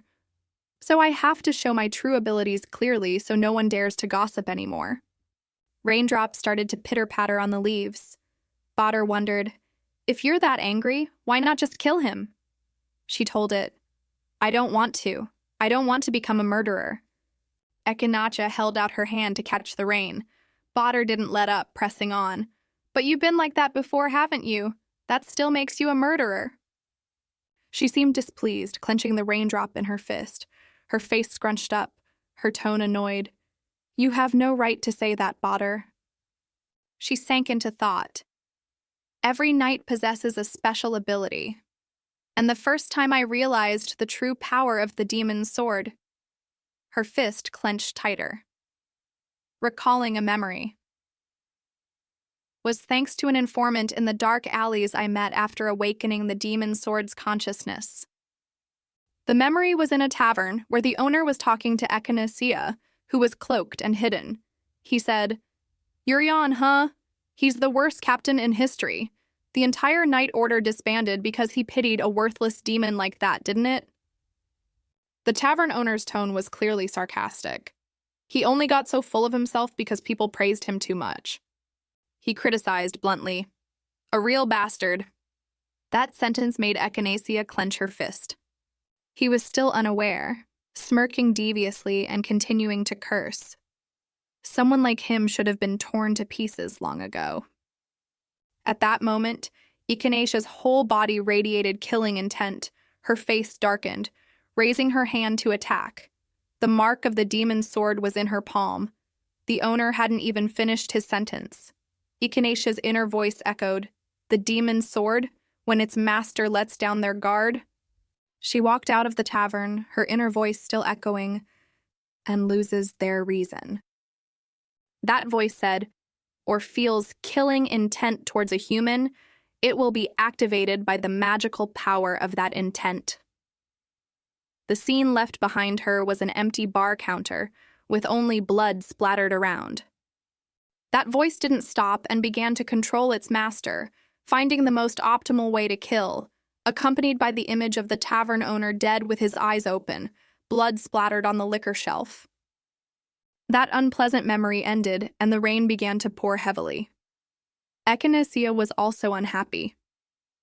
Speaker 1: "So I have to show my true abilities clearly so no one dares to gossip anymore." Raindrops started to pitter-patter on the leaves. Badar wondered, "If you're that angry, why not just kill him?" She told it, "I don't want to. I don't want to become a murderer." Echania held out her hand to catch the rain. Badar didn't let up, pressing on. "But you've been like that before, haven't you? That still makes you a murderer." She seemed displeased, clenching the raindrop in her fist, her face scrunched up, her tone annoyed. "You have no right to say that, Badar." She sank into thought. Every knight possesses a special ability. And the first time I realized the true power of the demon's sword. Her fist clenched tighter. Recalling a memory. Was thanks to an informant in the dark alleys I met after awakening the demon sword's consciousness. The memory was in a tavern where the owner was talking to Echania, who was cloaked and hidden. He said, "Yurion, huh? He's the worst captain in history. The entire Knight Order disbanded because he pitied a worthless demon like that, didn't it?" The tavern owner's tone was clearly sarcastic. He only got so full of himself because people praised him too much. He criticized bluntly, "A real bastard." That sentence made Echania clench her fist. He was still unaware, smirking deviously and continuing to curse. Someone like him should have been torn to pieces long ago. At that moment, Echania's whole body radiated killing intent, her face darkened, raising her hand to attack. The mark of the demon's sword was in her palm. The owner hadn't even finished his sentence. Echania's inner voice echoed, "The demon's sword, when its master lets down their guard, She walked out of the tavern, her inner voice still echoing, and loses their reason. That voice said, or feels killing intent towards a human, it will be activated by the magical power of that intent. The scene left behind her was an empty bar counter, with only blood splattered around. That voice didn't stop and began to control its master, finding the most optimal way to kill, accompanied by the image of the tavern owner dead with his eyes open, blood splattered on the liquor shelf. That unpleasant memory ended, and the rain began to pour heavily. Echania was also unhappy.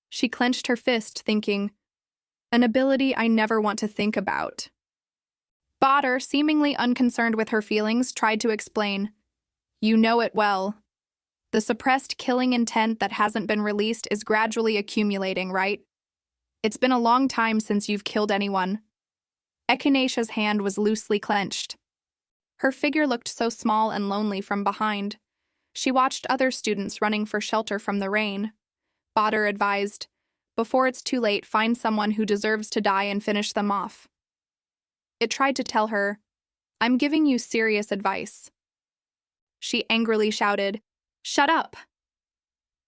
Speaker 1: She clenched her fist, thinking, an ability I never want to think about. Baraha, seemingly unconcerned with her feelings, tried to explain, you know it well. The suppressed killing intent that hasn't been released is gradually accumulating, right? It's been a long time since you've killed anyone. Echania's hand was loosely clenched. Her figure looked so small and lonely from behind. She watched other students running for shelter from the rain. Baraha advised, before it's too late, find someone who deserves to die and finish them off. It tried to tell her, I'm giving you serious advice. She angrily shouted, shut up!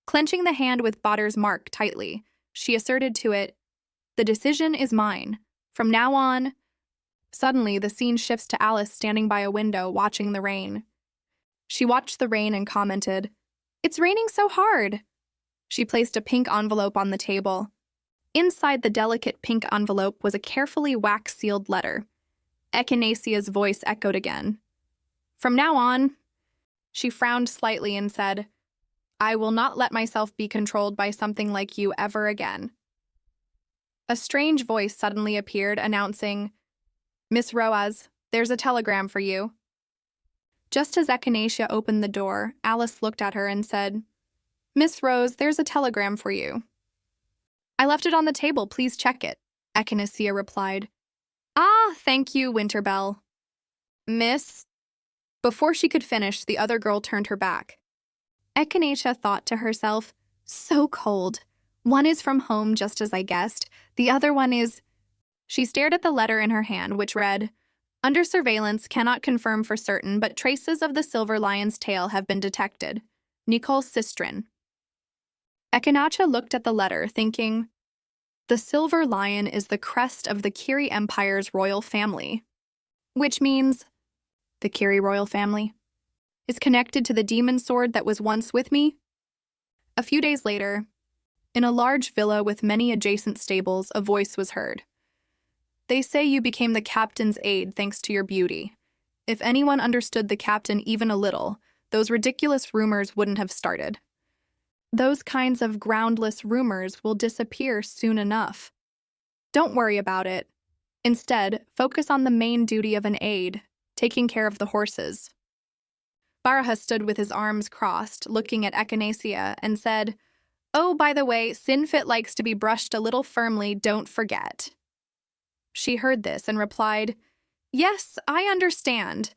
Speaker 1: Clenching the hand with Baraha's mark tightly, she asserted to it, the decision is mine. From now on... Suddenly, the scene shifts to Alice standing by a window watching the rain. She watched the rain and commented, it's raining so hard. She placed a pink envelope on the table. Inside the delicate pink envelope was a carefully wax-sealed letter. Echania's voice echoed again. From now on... She frowned slightly and said, I will not let myself be controlled by something like you ever again. A strange voice suddenly appeared, announcing, Miss Roaz, there's a telegram for you. Just as Echania opened the door, Alice looked at her and said, Miss Rose, there's a telegram for you. I left it on the table, please check it, Echania replied. Ah, thank you, Winterbell. Miss... Before she could finish, the other girl turned her back. Echania thought to herself, so cold. One is from home, just as I guessed. The other one is... She stared at the letter in her hand, which read, under surveillance, cannot confirm for certain, but traces of the silver lion's tail have been detected. Nicole Sistrin. Echania looked at the letter, thinking, the silver lion is the crest of the Kiri Empire's royal family, which means the Kiri royal family is connected to the demon sword that was once with me. A few days later, in a large villa with many adjacent stables, a voice was heard. They say you became the captain's aide thanks to your beauty. If anyone understood the captain even a little, those ridiculous rumors wouldn't have started. Those kinds of groundless rumors will disappear soon enough. Don't worry about it. Instead, focus on the main duty of an aide, taking care of the horses. Baraha stood with his arms crossed, looking at Echania, and said, oh, by the way, Sinfit likes to be brushed a little firmly, don't forget. She heard this and replied, yes, I understand.